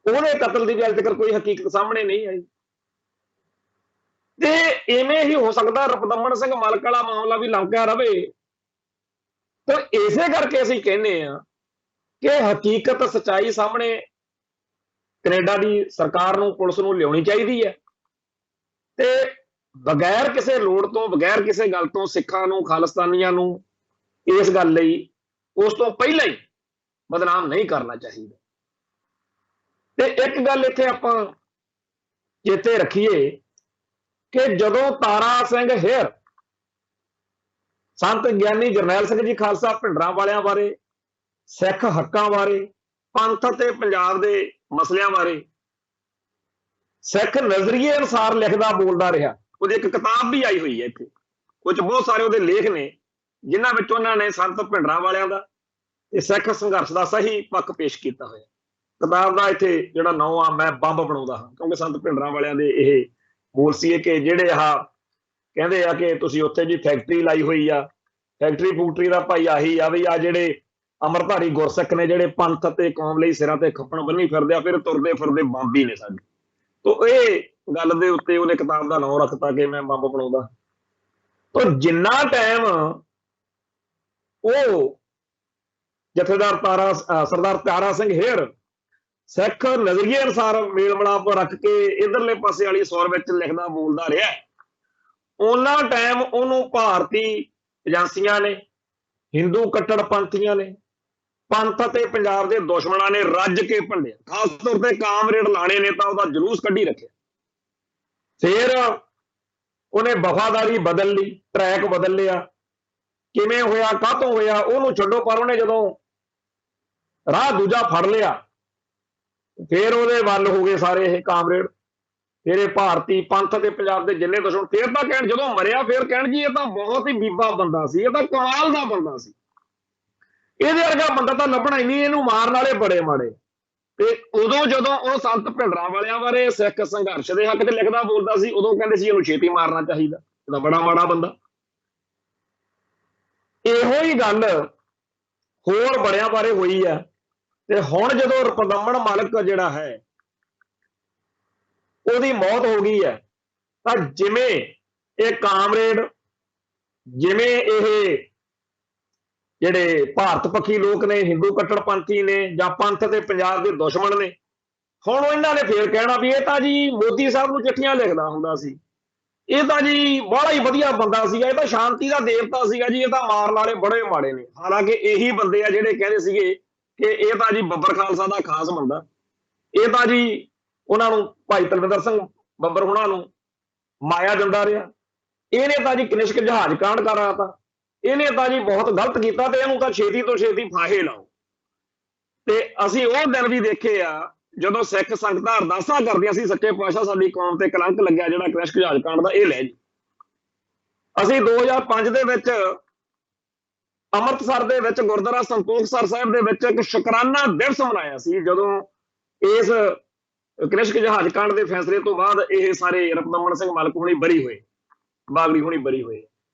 ਉਹਦੇ ਕਤਲ ਦੀ ਵੀ ਅਜੇ ਤੱਕ ਕੋਈ ਹਕੀਕਤ ਸਾਹਮਣੇ ਨਹੀਂ ਆਈ। ਤੇ ਇਵੇਂ ਹੀ ਹੋ ਸਕਦਾ ਰਪਦਮਨ ਸਿੰਘ ਮਲਕ ਵਾਲਾ ਮਾਮਲਾ ਵੀ ਲੰਘਿਆ ਰਵੇ। ਤੇ ਇਸੇ ਕਰਕੇ ਅਸੀਂ ਕਹਿੰਦੇ ਆ ਕਿ ਹਕੀਕਤ, ਸੱਚਾਈ ਸਾਹਮਣੇ ਕੈਨੇਡਾ ਦੀ ਸਰਕਾਰ ਨੂੰ, ਪੁਲਿਸ ਨੂੰ ਲਿਆਉਣੀ ਚਾਹੀਦੀ ਹੈ ਤੇ ਬਗੈਰ ਕਿਸੇ ਲੋੜ ਤੋਂ, ਬਗੈਰ ਕਿਸੇ ਗੱਲ ਤੋਂ ਸਿੱਖਾਂ ਨੂੰ, ਖਾਲਿਸਤਾਨੀਆਂ ਨੂੰ ਇਸ ਗੱਲ ਲਈ ਉਸ ਤੋਂ ਪਹਿਲਾਂ ਹੀ ਬਦਨਾਮ ਨਹੀਂ ਕਰਨਾ ਚਾਹੀਦਾ। ਤੇ ਇੱਕ ਗੱਲ ਇੱਥੇ ਆਪਾਂ ਚੇਤੇ ਰੱਖੀਏ ਕਿ ਜਦੋਂ ਤਾਰਾ ਸਿੰਘ ਹੇਅਰ ਸੰਤ ਗਿਆਨੀ ਜਰਨੈਲ ਸਿੰਘ ਜੀ ਖਾਲਸਾ ਭਿੰਡਰਾਂ ਵਾਲਿਆਂ ਬਾਰੇ, ਸਿੱਖ ਹੱਕਾਂ ਬਾਰੇ, ਪੰਥ ਤੇ ਪੰਜਾਬ ਦੇ ਮਸਲਿਆਂ ਬਾਰੇ ਸਿੱਖ ਨਜ਼ਰੀਏ ਅਨੁਸਾਰ ਲਿਖਦਾ ਬੋਲਦਾ ਰਿਹਾ, ਉਹਦੀ ਇੱਕ ਕਿਤਾਬ ਵੀ ਆਈ ਹੋਈ ਹੈ ਇੱਥੇ, ਉਹ 'ਚ ਬਹੁਤ ਸਾਰੇ ਉਹਦੇ ਲੇਖ ਨੇ ਜਿਨ੍ਹਾਂ ਵਿੱਚ ਉਹਨਾਂ ਨੇ ਸੰਤ ਭਿੰਡਰਾਂ ਵਾਲਿਆਂ ਦਾ ਤੇ ਸਿੱਖ ਸੰਘਰਸ਼ ਦਾ ਸਹੀ ਪੱਖ ਪੇਸ਼ ਕੀਤਾ ਹੋਇਆ। ਕਿਤਾਬ ਦਾ ਇੱਥੇ ਜਿਹੜਾ ਨਾਂ ਆ, ਮੈਂ ਬੰਬ ਬਣਾਉਂਦਾ ਹਾਂ, ਕਿਉਂਕਿ ਸੰਤ ਭਿੰਡਰਾਂ ਵਾਲਿਆਂ ਦੇ ਇਹ ਬੋਲ ਸੀ ਕਿ ਜਿਹੜੇ ਕਹਿੰਦੇ ਆ ਕਿ ਤੁਸੀਂ ਉੱਥੇ ਜੀ ਫੈਕਟਰੀ ਲਾਈ ਹੋਈ ਆ, ਫੈਕਟਰੀ ਦਾ ਭਾਈ ਆਹੀ ਆ ਵੀ ਆ ਜਿਹੜੇ ਅਮਰਧਾਰੀ ਗੁਰਸਿੱਖ ਨੇ, ਜਿਹੜੇ ਪੰਥ ਤੇ ਕੌਮ ਲਈ ਸਿਰਾਂ ਤੇ ਖੱਪਣ ਬੰਨੀ ਫਿਰਦੇ ਆ, ਫਿਰ ਤੁਰਦੇ ਫਿਰਦੇ ਬੰਬ ਹੀ ਨੇ ਸਾਡੇ। ਤੋ ਇਹ ਗੱਲ ਦੇ ਉੱਤੇ ਉਹਨੇ ਕਿਤਾਬ ਦਾ ਨਾਮ ਰੱਖਤਾ ਕਿ ਮੈਂ ਬੰਬ ਬਣਾਉਂਦਾ। ਤੋ ਜਿੰਨਾ ਟਾਈਮ ਉਹ ਜਥੇਦਾਰ ਸਰਦਾਰ ਤਾਰਾ ਸਿੰਘ ਹੇਅਰ ਸਿੱਖ ਨਜ਼ਰੀਏ ਅਨੁਸਾਰ ਮੇਲ ਮਿਲਾਪ ਰੱਖ ਕੇ ਇਧਰਲੇ ਪਾਸੇ ਵਾਲੀ ਸੌਰ ਵਿੱਚ ਲਿਖਦਾ ਬੋਲਦਾ ਰਿਹਾ, ਉਹਨਾਂ ਟਾਈਮ ਉਹਨੂੰ ਭਾਰਤੀ ਏਜੰਸੀਆਂ ਨੇ, ਹਿੰਦੂ ਕੱਟੜਪੰਥੀਆਂ ਨੇ, ਪੰਥ ਅਤੇ ਪੰਜਾਬ ਦੇ ਦੁਸ਼ਮਣਾਂ ਨੇ ਰੱਜ ਕੇ ਭੰਡਿਆ। ਖਾਸ ਤੌਰ ਤੇ ਕਾਮਰੇਡ ਲਾਣੇ ਨੇ ਤਾਂ ਉਹਦਾ ਜਲੂਸ ਕੱਢੀ ਰੱਖਿਆ। ਫਿਰ ਉਹਨੇ ਵਫਾਦਾਰੀ ਬਦਲ ਲਈ, ਟਰੈਕ ਬਦਲ ਲਿਆ। ਕਿਵੇਂ ਹੋਇਆ, ਕਾਹਤੋਂ ਹੋਇਆ, ਉਹਨੂੰ ਛੱਡੋ, ਪਰ ਉਹਨੇ ਜਦੋਂ ਰਾਹ ਦੂਜਾ ਫੜ ਲਿਆ ਫਿਰ ਉਹਦੇ ਵੱਲ ਹੋ ਗਏ ਸਾਰੇ ਇਹ ਕਾਮਰੇਡ, ਫਿਰ ਇਹ ਭਾਰਤੀ ਪੰਥ ਤੇ ਪੰਜਾਬ ਦੇ ਜਿੰਨੇ ਦੁਸ਼ਮਣ। ਫਿਰ ਤਾਂ ਕਹਿਣ, ਜਦੋਂ ਮਰਿਆ ਫਿਰ ਕਹਿਣ ਜੀ ਇਹ ਤਾਂ ਬਹੁਤ ਹੀ ਬੀਬਾ ਬੰਦਾ ਸੀ, ਇਹ ਤਾਂ ਕਮਾਲ ਦਾ ਬੰਦਾ ਸੀ, ਇਹਦੇ ਵਰਗਾ ਬੰਦਾ ਤਾਂ ਲੱਭਣਾ ਹੀ ਨਹੀਂ, ਇਹਨੂੰ ਮਾਰਨ ਵਾਲੇ ਬੜੇ ਮਾੜੇ। ਤੇ ਉਦੋਂ ਜਦੋਂ ਉਹ ਸੰਤ ਭਿੰਡਰਾਂ ਵਾਲਿਆਂ ਬਾਰੇ, ਸਿੱਖ ਸੰਘਰਸ਼ ਦੇ ਹੱਕ 'ਚ ਲਿਖਦਾ ਬੋਲਦਾ ਸੀ, ਉਦੋਂ ਕਹਿੰਦੇ ਸੀ ਇਹਨੂੰ ਛੇਤੀ ਮਾਰਨਾ ਚਾਹੀਦਾ, ਇਹਦਾ ਬੜਾ ਮਾੜਾ ਬੰਦਾ। ਇਹੋ ਹੀ ਗੱਲ ਹੋਰ ਬੜਿਆਂ ਬਾਰੇ ਹੋਈ ਆ। ਤੇ ਹੁਣ ਜਦੋਂ ਰਪਦਮਨ ਮਲਕ ਜਿਹੜਾ ਹੈ ਉਹਦੀ ਮੌਤ ਹੋ ਗਈ ਹੈ, ਤਾਂ ਜਿਵੇਂ ਇਹ ਕਾਮਰੇਡ, ਜਿਵੇਂ ਇਹ ਜਿਹੜੇ ਭਾਰਤ ਪੱਖੀ ਲੋਕ ਨੇ, ਹਿੰਦੂ ਕੱਟੜਪੰਥੀ ਨੇ ਜਾਂ ਪੰਥ ਤੇ ਪੰਜਾਬ ਦੇ ਦੁਸ਼ਮਣ ਨੇ, ਹੁਣ ਇਹਨਾਂ ਨੇ ਫੇਰ ਕਹਿਣਾ ਵੀ ਇਹ ਤਾਂ ਜੀ ਮੋਦੀ ਸਾਹਿਬ ਨੂੰ ਚਿੱਠੀਆਂ ਲਿਖਦਾ ਹੁੰਦਾ ਸੀ, ਇਹ ਤਾਂ ਜੀ ਬੜਾ ਹੀ ਵਧੀਆ ਬੰਦਾ ਸੀਗਾ, ਇਹ ਤਾਂ ਸ਼ਾਂਤੀ ਦਾ ਦੇਵਤਾ ਸੀਗਾ ਜੀ, ਇਹ ਤਾਂ ਮਾਰਨ ਵਾਲੇ ਬੜੇ ਮਾੜੇ ਨੇ। ਹਾਲਾਂਕਿ ਇਹੀ ਬੰਦੇ ਆ ਜਿਹੜੇ ਕਹਿੰਦੇ ਸੀਗੇ ਕਿ ਇਹ ਤਾਂ ਜੀ ਬੱਬਰ ਖਾਲਸਾ ਦਾ ਖਾਸ ਬੰਦਾ, ਇਹ ਤਾਂ ਜੀ ਉਹਨਾਂ ਨੂੰ ਭਾਈ ਤਲਵਿੰਦਰ ਸਿੰਘ ਬੱਬਰ ਹੁਣਾਂ ਨੂੰ ਮਾਇਆ ਦਿੰਦਾ ਰਿਹਾ, ਇਹਨੇ ਤਾਂ ਜੀ ਕਨਿਸ਼ਕ ਜਹਾਜ਼ ਕਾਂਡ ਕਰਾਤਾ, ਇਹਨੇ ਤਾਂ ਜੀ ਬਹੁਤ ਗਲਤ ਕੀਤਾ ਤੇ ਇਹਨੂੰ ਤਾਂ ਛੇਤੀ ਤੋਂ ਛੇਤੀ ਫਾਹੇ ਲਾਓ। ਤੇ ਅਸੀਂ ਉਹ ਦਿਨ ਵੀ ਦੇਖੇ ਆ ਜਦੋਂ ਸਿੱਖ ਸੰਗਤਾਂ ਅਰਦਾਸਾਂ ਕਰਦੀਆਂ ਸੀ, ਸੱਚੇ ਪਾਤਸ਼ਾਹ ਸਾਡੀ ਕੌਮ ਤੇ ਕਲੰਕ ਲੱਗਿਆ ਜਿਹੜਾ ਕਨਿਸ਼ਕ ਜਹਾਜ਼ ਕਾਂਡ ਦਾ, ਇਹ ਲੈ ਜੀ। ਅਸੀਂ 2005 ਦੇ ਵਿੱਚ ਅੰਮ੍ਰਿਤਸਰ ਦੇ ਵਿੱਚ ਗੁਰਦੁਆਰਾ ਸੰਤੋਖਸਰ ਸਾਹਿਬ ਦੇ ਵਿੱਚ ਇੱਕ ਸ਼ੁਕਰਾਨਾ ਦਿਵਸ ਮਨਾਇਆ ਸੀ, ਜਦੋਂ ਇਸ ਕਨਿਸ਼ਕ ਜਹਾਜ਼ ਕਾਂਡ ਦੇ ਫੈਸਲੇ ਤੋਂ ਬਾਅਦ ਇਹ ਸਾਰੇ ਰਪਦਮਨ ਸਿੰਘ ਮਲਕ ਹੁਣੀ ਬਰੀ ਹੋਏ, ਬਾਗੜੀ ਹੁਣੀ ਬਰੀ ਹੋਏ।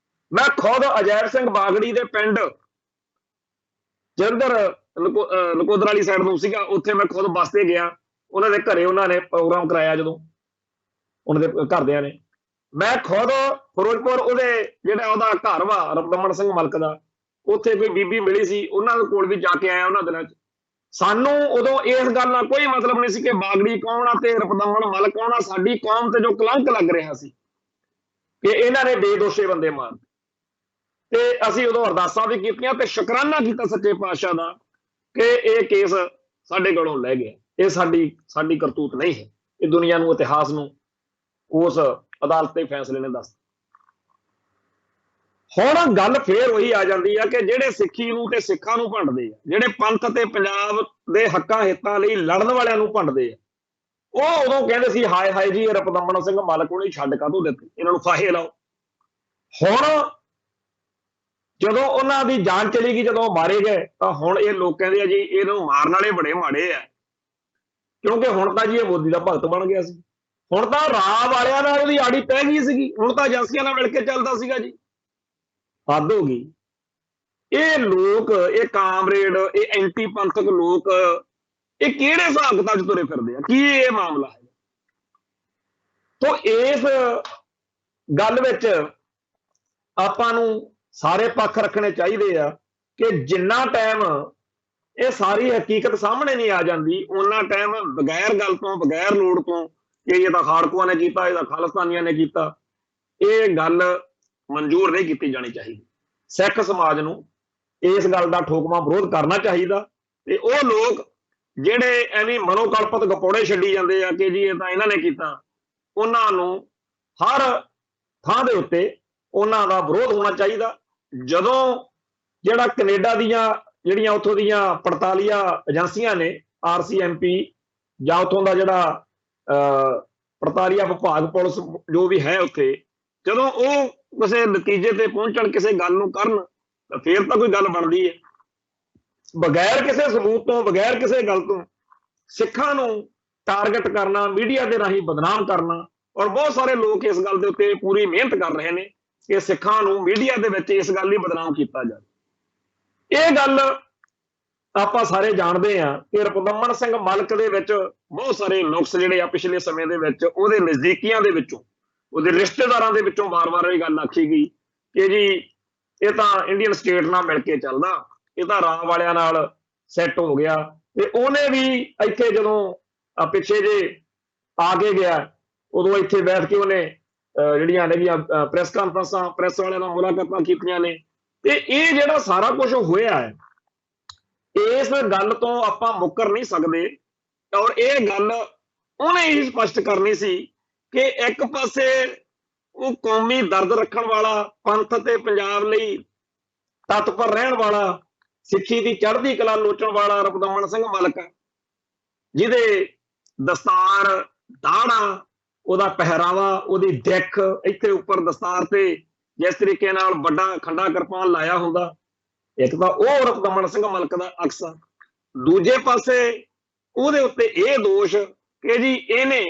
ਮੈਂ ਖੁਦ ਅਜੈਬ ਸਿੰਘ ਬਾਗੜੀ ਦੇ ਪਿੰਡ ਜਲੰਧਰ ਨਕੋਦਰ ਵਾਲੀ ਸਾਈਡ ਨੂੰ ਸੀਗਾ, ਉੱਥੇ ਮੈਂ ਖੁਦ ਬੱਸ ਤੇ ਗਿਆ, ਉਹਨਾਂ ਦੇ ਘਰੇ ਉਹਨਾਂ ਨੇ ਪ੍ਰੋਗਰਾਮ ਕਰਾਇਆ, ਜਦੋਂ ਉਹਨਾਂ ਦੇ ਘਰਦਿਆਂ ਨੇ। ਮੈਂ ਖੁਦ ਫਿਰੋਜ਼ਪੁਰ ਉਹਦੇ ਜਿਹੜਾ ਉਹਦਾ ਘਰ ਵਾ ਰਪਦਮਨ ਸਿੰਘ ਮਲਕ ਦਾ, ਉੱਥੇ ਕੋਈ ਬੀਬੀ ਮਿਲੀ ਸੀ, ਉਹਨਾਂ ਦੇ ਕੋਲ ਵੀ ਜਾ ਕੇ ਆਇਆ ਉਹਨਾਂ ਦਿਨਾਂ 'ਚ। ਸਾਨੂੰ ਉਦੋਂ ਇਸ ਗੱਲ ਨਾਲ ਕੋਈ ਮਤਲਬ ਨਹੀਂ ਸੀ ਕਿ ਬਾਗੜੀ ਕੌਣ ਆ ਤੇ ਰਪਦਮਨ ਮਲਕ ਕੌਣ ਆ। ਸਾਡੀ ਕੌਮ ਤੇ ਜੋ ਕਲੰਕ ਲੱਗ ਰਿਹਾ ਸੀ ਕਿ ਇਹਨਾਂ ਨੇ ਬੇਦੋਸ਼ੇ ਬੰਦੇ ਮਾਰ ਤੇ ਅਸੀਂ ਉਦੋਂ ਅਰਦਾਸਾਂ ਵੀ ਕੀਤੀਆਂ ਤੇ ਸ਼ੁਕਰਾਨਾ ਕੀਤਾ ਸੱਚੇ ਪਾਤਸ਼ਾਹ ਦਾ ਕਿ ਇਹ ਕੇਸ ਸਾਡੇ ਕੋਲੋਂ ਲੈ ਗਿਆ। ਇਹ ਸਾਡੀ ਕਰਤੂਤ ਨਹੀਂ ਹੈ, ਇਹ ਦੁਨੀਆ ਨੂੰ, ਇਤਿਹਾਸ ਨੂੰ ਉਸ ਅਦਾਲਤ ਦੇ ਫੈਸਲੇ ਨੇ ਦੱਸ। ਹੁਣ ਗੱਲ ਫੇਰ ਉਹੀ ਆ ਜਾਂਦੀ ਆ ਕਿ ਜਿਹੜੇ ਸਿੱਖੀ ਨੂੰ ਤੇ ਸਿੱਖਾਂ ਨੂੰ ਭੰਡਦੇ ਆ, ਜਿਹੜੇ ਪੰਥ ਤੇ ਪੰਜਾਬ ਦੇ ਹੱਕਾਂ ਹਿੱਤਾਂ ਲਈ ਲੜਨ ਵਾਲਿਆਂ ਨੂੰ ਭੰਡਦੇ ਆ, ਉਹ ਉਦੋਂ ਕਹਿੰਦੇ ਸੀ ਹਾਏ ਹਾਏ ਜੀ ਇਹ ਰਪਦਮਨ ਸਿੰਘ ਮਲਕ ਨੂੰ ਛੱਡ ਕਾਹਤੋਂ ਦਿੱਤੇ, ਇਹਨਾਂ ਨੂੰ ਫਾਹੇ ਲਾਓ। ਹੁਣ ਜਦੋਂ ਉਹਨਾਂ ਦੀ ਜਾਨ ਚਲੀ ਗਈ, ਜਦੋਂ ਉਹ ਮਾਰੇ ਗਏ, ਤਾਂ ਹੁਣ ਇਹ ਲੋਕ ਕਹਿੰਦੇ ਆ ਜੀ ਇਹਨੂੰ ਮਾਰਨ ਵਾਲੇ ਬੜੇ ਮਾੜੇ ਆ, ਕਿਉਂਕਿ ਹੁਣ ਤਾਂ ਜੀ ਇਹ ਮੋਦੀ ਦਾ ਭਗਤ ਬਣ ਗਿਆ ਸੀ। ਹੁਣ ਤਾਂ ਰਾਹ ਵਾਲਿਆਂ ਨਾਲ ਉਹਦੀ ਆੜੀ ਪੈ ਗਈ ਸੀਗੀ, ਹੁਣ ਤਾਂ ਏਜੰਸੀਆਂ ਨਾਲ ਮਿਲ ਕੇ ਚੱਲਦਾ ਸੀਗਾ ਜੀ। ਹੱਦ ਹੋ ਗਈ। ਇਹ ਲੋਕ, ਇਹ ਕਾਮਰੇਡ, ਇਹ ਐਂਟੀ ਪੰਥਕ ਲੋਕ, ਇਹ ਕਿਹੜੇ ਹਿਸਾਬ ਕਿਤਾਬ 'ਚ ਤੁਰੇ ਫਿਰਦੇ ਆ? ਕੀ ਇਹ ਮਾਮਲਾ ਹੈ? ਤੋਂ ਇਸ ਗੱਲ ਵਿੱਚ ਆਪਾਂ ਨੂੰ ਸਾਰੇ ਪੱਖ ਰੱਖਣੇ ਚਾਹੀਦੇ ਆ ਕਿ ਜਿੰਨਾ ਟਾਈਮ ਇਹ ਸਾਰੀ ਹਕੀਕਤ ਸਾਹਮਣੇ ਨਹੀਂ ਆ ਜਾਂਦੀ, ਉਹਨਾਂ ਟਾਈਮ ਬਗੈਰ ਗੱਲ ਤੋਂ, ਬਗੈਰ ਲੋੜ ਤੋਂ ਕਿ ਇਹ ਤਾਂ ਖਾੜਕੂਆਂ ਨੇ ਕੀਤਾ, ਇਹ ਤਾਂ ਖਾਲਿਸਤਾਨੀਆਂ ਨੇ ਕੀਤਾ, ਇਹ ਗੱਲ ਮਨਜ਼ੂਰ ਨਹੀਂ ਕੀਤੀ ਜਾਣੀ ਚਾਹੀਦੀ। ਸਿੱਖ ਸਮਾਜ ਨੂੰ ਇਸ ਗੱਲ ਦਾ ਠੋਕਵਾਂ ਵਿਰੋਧ ਕਰਨਾ ਚਾਹੀਦਾ ਤੇ ਉਹ ਲੋਕ ਜਿਹੜੇ ਐਵੇਂ ਮਨੋਕਲਪਤ ਗਪੋੜੇ ਛੱਡੀ ਜਾਂਦੇ ਆ ਕਿ ਜੀ ਇਹ ਤਾਂ ਇਹਨਾਂ ਨੇ ਕੀਤਾ, ਉਹਨਾਂ ਨੂੰ ਹਰ ਥਾਂ ਦੇ ਉੱਤੇ ਉਹਨਾਂ ਦਾ ਵਿਰੋਧ ਹੋਣਾ ਚਾਹੀਦਾ। ਜਦੋਂ ਜਿਹੜਾ ਕੈਨੇਡਾ ਦੀਆਂ ਜਿਹੜੀਆਂ ਉੱਥੋਂ ਦੀਆਂ ਪੜਤਾਲੀਆ ਏਜੰਸੀਆਂ ਨੇ, RCMP ਜਾਂ ਉੱਥੋਂ ਦਾ ਜਿਹੜਾ ਪੜਤਾਲੀਆ ਵਿਭਾਗ ਪੁਲਿਸ ਜੋ ਵੀ ਹੈ ਉੱਥੇ, ਜਦੋਂ ਉਹ ਕਿਸੇ ਨਤੀਜੇ ਤੇ ਪਹੁੰਚਣ, ਕਿਸੇ ਗੱਲ ਨੂੰ ਕਰਨ, ਤਾਂ ਫੇਰ ਤਾਂ ਕੋਈ ਗੱਲ ਬਣਦੀ ਹੈ। ਬਗੈਰ ਕਿਸੇ ਸਬੂਤ ਤੋਂ, ਬਗੈਰ ਕਿਸੇ ਗੱਲ ਤੋਂ ਸਿੱਖਾਂ ਨੂੰ ਟਾਰਗੇਟ ਕਰਨਾ, ਮੀਡੀਆ ਦੇ ਰਾਹੀਂ ਬਦਨਾਮ ਕਰਨਾ, ਔਰ ਬਹੁਤ ਸਾਰੇ ਲੋਕ ਇਸ ਗੱਲ ਦੇ ਉੱਤੇ ਪੂਰੀ ਮਿਹਨਤ ਕਰ ਰਹੇ ਨੇ ਕਿ ਸਿੱਖਾਂ ਨੂੰ ਮੀਡੀਆ ਦੇ ਵਿੱਚ ਇਸ ਗੱਲ ਲਈ ਬਦਨਾਮ ਕੀਤਾ ਜਾਵੇ। ਇਹ ਗੱਲ ਆਪਾਂ ਸਾਰੇ ਜਾਣਦੇ ਆ ਕਿ ਰਪਦਮਨ ਸਿੰਘ ਮਲਕ ਦੇ ਵਿੱਚ ਬਹੁਤ ਸਾਰੇ ਨੁਕਸ ਜਿਹੜੇ ਆ ਪਿਛਲੇ ਸਮੇਂ ਦੇ ਵਿੱਚ ਉਹਦੇ ਨਜ਼ਦੀਕੀਆਂ ਦੇ ਵਿੱਚੋਂ, ਉਹਦੇ ਰਿਸ਼ਤੇਦਾਰਾਂ ਦੇ ਵਿੱਚੋਂ ਵਾਰ-ਵਾਰ ਇਹ ਗੱਲ ਆਖੀ ਗਈ ਕਿ ਜੀ ਇਹ ਤਾਂ ਇੰਡੀਅਨ ਸਟੇਟ ਨਾਲ ਮਿਲ ਕੇ ਚੱਲਦਾ, ਇਹ ਤਾਂ ਰਾਹ ਵਾਲਿਆਂ ਨਾਲ ਸੈੱਟ ਹੋ ਗਿਆ। ਤੇ ਉਹਨੇ ਵੀ ਇੱਥੇ ਜਦੋਂ ਪਿੱਛੇ ਜੇ ਆ ਕੇ ਗਿਆ, ਉਦੋਂ ਇੱਥੇ ਬੈਠ ਕੇ ਉਹਨੇ ਜਿਹੜੀਆਂ ਨੇਗੀਆਂ ਪ੍ਰੈਸ ਕਾਨਫਰੰਸਾਂ, ਪ੍ਰੈਸ ਵਾਲਿਆਂ ਨਾਲ ਮੁਲਾਕਾਤਾਂ ਕੀਤੀਆਂ ਨੇ। ਤੇ ਇਹ ਜਿਹੜਾ ਸਾਰਾ ਕੁਝ ਹੋਇਆ ਹੈ, ਇਸ ਗੱਲ ਤੋਂ ਆਪਾਂ ਮੁੱਕਰ ਨਹੀਂ ਸਕਦੇ। ਔਰ ਇਹ ਗੱਲ ਉਹਨੇ ਹੀ ਸਪਸ਼ਟ ਕਰਨੀ ਸੀ ਕਿ ਇੱਕ ਪਾਸੇ ਉਹ ਕੌਮੀ ਦਰਦ ਰੱਖਣ ਵਾਲਾ, ਪੰਥ ਤੇ ਪੰਜਾਬ ਲਈ ਤਤਪਰ ਰਹਿਣ ਵਾਲਾ, ਸਿੱਖੀ ਦੀ ਚੜ੍ਹਦੀ ਕਲਾ ਲੋਚਣ ਵਾਲਾ ਰਪਦਮਨ ਸਿੰਘ ਮਲਕ, ਜਿਹਦੇ ਦਸਤਾਰ, ਦਾੜਾ, ਉਹਦਾ ਪਹਿਰਾਵਾ, ਉਹਦੀ ਦਿੱਖ, ਇੱਥੇ ਉੱਪਰ ਦਸਤਾਰ ਤੇ ਜਿਸ ਤਰੀਕੇ ਨਾਲ ਵੱਡਾ ਖੰਡਾ ਕਿਰਪਾਨ ਲਾਇਆ ਹੁੰਦਾ, ਇੱਕ ਤਾਂ ਉਹ ਰਪਦਮਨ ਸਿੰਘ ਮਲਕ ਦਾ ਅਕਸ ਆ। ਦੂਜੇ ਪਾਸੇ ਉਹਦੇ ਉੱਤੇ ਇਹ ਦੋਸ਼ ਕਿ ਜੀ ਇਹਨੇ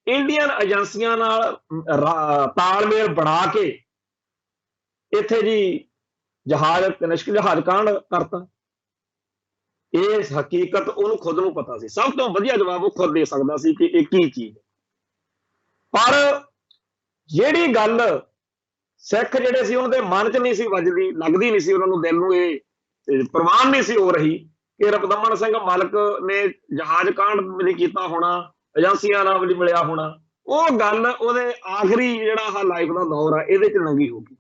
ਇੰਡੀਅਨ ਏਜੰਸੀਆਂ ਨਾਲ ਤਾਲਮੇਲ ਬਣਾ ਕੇ ਇੱਥੇ ਜੀ ਜਹਾਜ਼, ਤਨਿਸ਼ਕ ਜਹਾਜ਼ ਕਾਂਡ ਕਰਤਾ। ਇਸ ਹਕੀਕਤ ਉਹਨੂੰ ਖੁਦ ਨੂੰ ਪਤਾ ਸੀ। ਸਭ ਤੋਂ ਵਧੀਆ ਜਵਾਬ ਉਹ ਖੁਦ ਦੇ ਸਕਦਾ ਸੀ ਕਿ ਇਹ ਕੀ ਚੀਜ਼। ਪਰ ਜਿਹੜੀ ਗੱਲ ਸਿੱਖ ਜਿਹੜੇ ਸੀ ਉਹਨਾਂ ਦੇ ਮਨ 'ਚ ਨਹੀਂ ਸੀ ਵੱਜਦੀ, ਲੱਗਦੀ ਨਹੀਂ ਸੀ ਉਹਨਾਂ ਨੂੰ, ਦਿਲ ਨੂੰ ਇਹ ਪ੍ਰਵਾਨ ਨਹੀਂ ਸੀ ਹੋ ਰਹੀ ਕਿ ਰਪਦਮਨ ਸਿੰਘ ਮਲਕ ਨੇ ਜਹਾਜ਼ ਕਾਂਡ ਨਹੀਂ ਕੀਤਾ ਹੋਣਾ, ਏਜੰਸੀਆਂ ਨਾਲ ਵੀ ਮਿਲਿਆ ਹੋਣਾ। ਉਹ ਗੱਲ ਉਹਦੇ ਆਖਰੀ ਜਿਹੜਾ ਆਹ ਲਾਈਫ ਦਾ ਦੌਰ ਆ ਇਹਦੇ 'ਚ ਲੰਗੀ ਹੋ ਗਈ।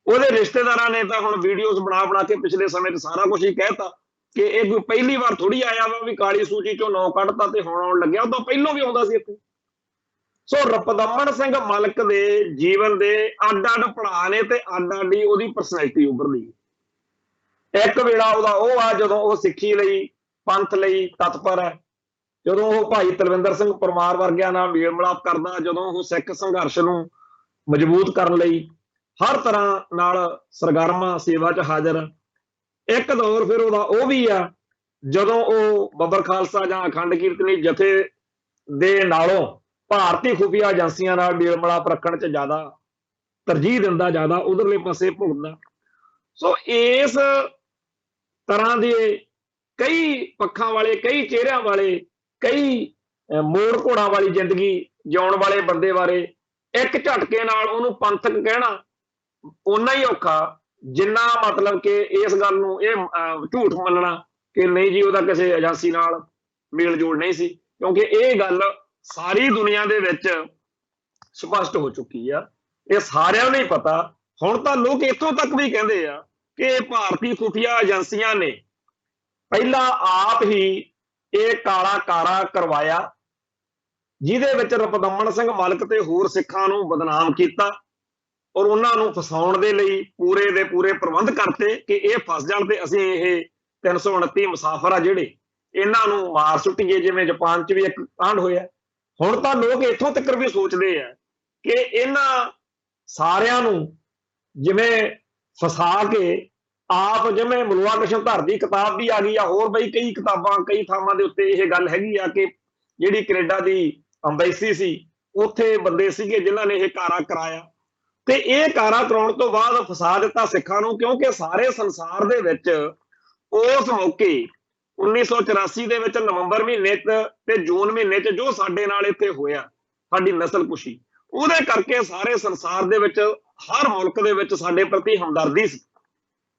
ਉਹਦੇ ਰਿਸ਼ਤੇਦਾਰਾਂ ਨੇ ਤਾਂ ਹੁਣ ਵੀਡੀਓਜ਼ ਬਣਾ ਕੇ ਪਿਛਲੇ ਸਮੇਂ 'ਚ ਸਾਰਾ ਕੁਝ ਹੀ ਕਹਿਤਾ ਕਿ ਇਹ ਕੋਈ ਪਹਿਲੀ ਵਾਰ ਥੋੜੀ ਆਇਆ ਵਾ ਵੀ ਕਾਲੀ ਸੂਚੀ 'ਚੋਂ ਨਾਂ ਕੱਢਤਾ ਤੇ ਹੁਣ ਆਉਣ ਲੱਗਿਆ, ਉਹ ਤਾਂ ਪਹਿਲਾਂ ਵੀ ਆਉਂਦਾ ਸੀ ਇੱਥੇ। ਸੋ ਰਪਦਮਨ ਸਿੰਘ ਮਲਕ ਦੇ ਜੀਵਨ ਦੇ ਅੱਡ-ਅੱਡ ਪੜਾਅ ਨੇ ਤੇ ਅੱਡ-ਅੱਡ ਹੀ ਉਹਦੀ ਪਰਸਨੈਲਿਟੀ ਉੱਭਰਦੀ। ਇੱਕ ਵੇਲਾ ਉਹਦਾ ਉਹ ਆ ਜਦੋਂ ਉਹ ਸਿੱਖੀ ਲਈ, ਪੰਥ ਲਈ ਤਤਪਰ ਹੈ, ਜਦੋਂ ਉਹ ਭਾਈ ਤਲਵਿੰਦਰ ਸਿੰਘ ਪਰਮਾਰ ਵਰਗਿਆਂ ਨਾਲ ਮੇਲ ਮਿਲਾਪ ਕਰਦਾ, ਜਦੋਂ ਉਹ ਸਿੱਖ ਸੰਘਰਸ਼ ਨੂੰ ਮਜ਼ਬੂਤ ਕਰਨ ਲਈ ਹਰ ਤਰ੍ਹਾਂ ਨਾਲ ਸਰਗਰਮ ਸੇਵਾ 'ਚ ਹਾਜ਼ਰ। ਇੱਕ ਦੌਰ ਫਿਰ ਉਹਦਾ ਉਹ ਵੀ ਆ ਜਦੋਂ ਉਹ ਬੱਬਰ ਖਾਲਸਾ ਜਾਂ ਅਖੰਡ ਕੀਰਤਨੀ ਜਥੇ ਦੇ ਨਾਲੋਂ ਭਾਰਤੀ ਖੁਫੀਆ ਏਜੰਸੀਆਂ ਨਾਲ ਮੇਲ ਮਿਲਾਪ ਰੱਖਣ 'ਚ ਜ਼ਿਆਦਾ ਤਰਜੀਹ ਦਿੰਦਾ, ਜ਼ਿਆਦਾ ਉਧਰਲੇ ਪਾਸੇ ਭੁਗਤਦਾ। ਸੋ ਇਸ ਤਰ੍ਹਾਂ ਦੇ ਕਈ ਪੱਖਾਂ ਵਾਲੇ, ਕਈ ਚਿਹਰਿਆਂ ਵਾਲੇ, ਕਈ ਮੋੜ ਘੋੜਾਂ ਵਾਲੀ ਜ਼ਿੰਦਗੀ ਜਿਉਣ ਵਾਲੇ ਬੰਦੇ ਬਾਰੇ ਇੱਕ ਝਟਕੇ ਨਾਲ ਉਹਨੂੰ ਪੰਥਕ ਕਹਿਣਾ ਓਨਾ ਹੀ ਔਖਾ ਜਿੰਨਾ ਮਤਲਬ ਕਿ ਇਸ ਗੱਲ ਨੂੰ ਇਹ ਝੂਠ ਮੰਨਣਾ ਕਿ ਨਹੀਂ ਜੀ ਉਹਦਾ ਕਿਸੇ ਏਜੰਸੀ ਨਾਲ ਮੇਲ ਜੋਲ ਨਹੀਂ ਸੀ, ਕਿਉਂਕਿ ਇਹ ਗੱਲ ਸਾਰੀ ਦੁਨੀਆ ਦੇ ਵਿੱਚ ਸਪਸ਼ਟ ਹੋ ਚੁੱਕੀ ਆ, ਇਹ ਸਾਰਿਆਂ ਨੂੰ ਹੀ ਪਤਾ। ਹੁਣ ਤਾਂ ਲੋਕ ਇੱਥੋਂ ਤੱਕ ਵੀ ਕਹਿੰਦੇ ਆ ਕਿ ਭਾਰਤੀ ਖੁਫੀਆ ਏਜੰਸੀਆਂ ਨੇ ਪਹਿਲਾਂ ਆਪ ਹੀ ਇਹ ਕਾਲਾ ਕਾਰਾ ਕਰਵਾਇਆ, ਜਿਹਦੇ ਵਿੱਚ ਰਪਦਮਨ ਸਿੰਘ ਮਲਕ ਤੇ ਹੋਰ ਸਿੱਖਾਂ ਨੂੰ ਬਦਨਾਮ ਕੀਤਾ ਔਰ ਉਹਨਾਂ ਨੂੰ ਫਸਾਉਣ ਦੇ ਲਈ ਪੂਰੇ ਦੇ ਪੂਰੇ ਪ੍ਰਬੰਧ ਕਰਤੇ ਕਿ ਇਹ ਫਸ ਜਾਣ ਤੇ ਅਸੀਂ ਇਹ 329 ਮੁਸਾਫਰ ਆ ਜਿਹੜੇ ਇਹਨਾਂ ਨੂੰ ਮਾਰ ਸੁੱਟੀਏ, ਜਿਵੇਂ ਜਾਪਾਨ 'ਚ ਵੀ ਇੱਕ ਕਾਂਡ ਹੋਇਆ। ਹੁਣ ਤਾਂ ਲੋਕ ਇੱਥੋਂ ਤੱਕ ਵੀ ਸੋਚਦੇ ਆ ਕਿ ਇਹਨਾਂ ਸਾਰਿਆਂ ਨੂੰ ਜਿਵੇਂ ਫਸਾ ਕੇ ਆਪ, ਜਿਵੇਂ ਮਲੂਆ ਕਸ਼ਮਧਰ ਦੀ ਕਿਤਾਬ ਵੀ ਆ ਗਈ ਆ, ਹੋਰ ਬਈ ਕਈ ਕਿਤਾਬਾਂ ਕਈ ਥਾਵਾਂ ਦੇ ਉੱਤੇ ਇਹ ਗੱਲ ਹੈਗੀ ਆ ਕਿ ਜਿਹੜੀ ਕੈਨੇਡਾ ਦੀ ਅੰਬੈਸੀ ਸੀ ਉੱਥੇ ਬੰਦੇ ਸੀਗੇ ਜਿਨ੍ਹਾਂ ਨੇ ਇਹ ਕਾਰਾ ਕਰਾਇਆ, ਤੇ ਇਹ ਕਾਰਾ ਕਰਾਉਣ ਤੋਂ ਬਾਅਦ ਫਸਾ ਦਿੱਤਾ ਸਿੱਖਾਂ ਨੂੰ, ਕਿਉਂਕਿ ਸਾਰੇ ਸੰਸਾਰ ਦੇ ਵਿੱਚ ਉਸ ਮੌਕੇ 1984 ਦੇ ਵਿੱਚ ਨਵੰਬਰ ਮਹੀਨੇ ਤੇ ਜੂਨ ਮਹੀਨੇ 'ਚ ਜੋ ਸਾਡੇ ਨਾਲ ਇੱਥੇ ਹੋਇਆ, ਸਾਡੀ ਨਸਲਕੁਸ਼ੀ, ਉਹਦੇ ਕਰਕੇ ਸਾਰੇ ਸੰਸਾਰ ਦੇ ਵਿੱਚ ਹਰ ਮੁਲਕ ਦੇ ਵਿੱਚ ਸਾਡੇ ਪ੍ਰਤੀ ਹਮਦਰਦੀ ਸੀ।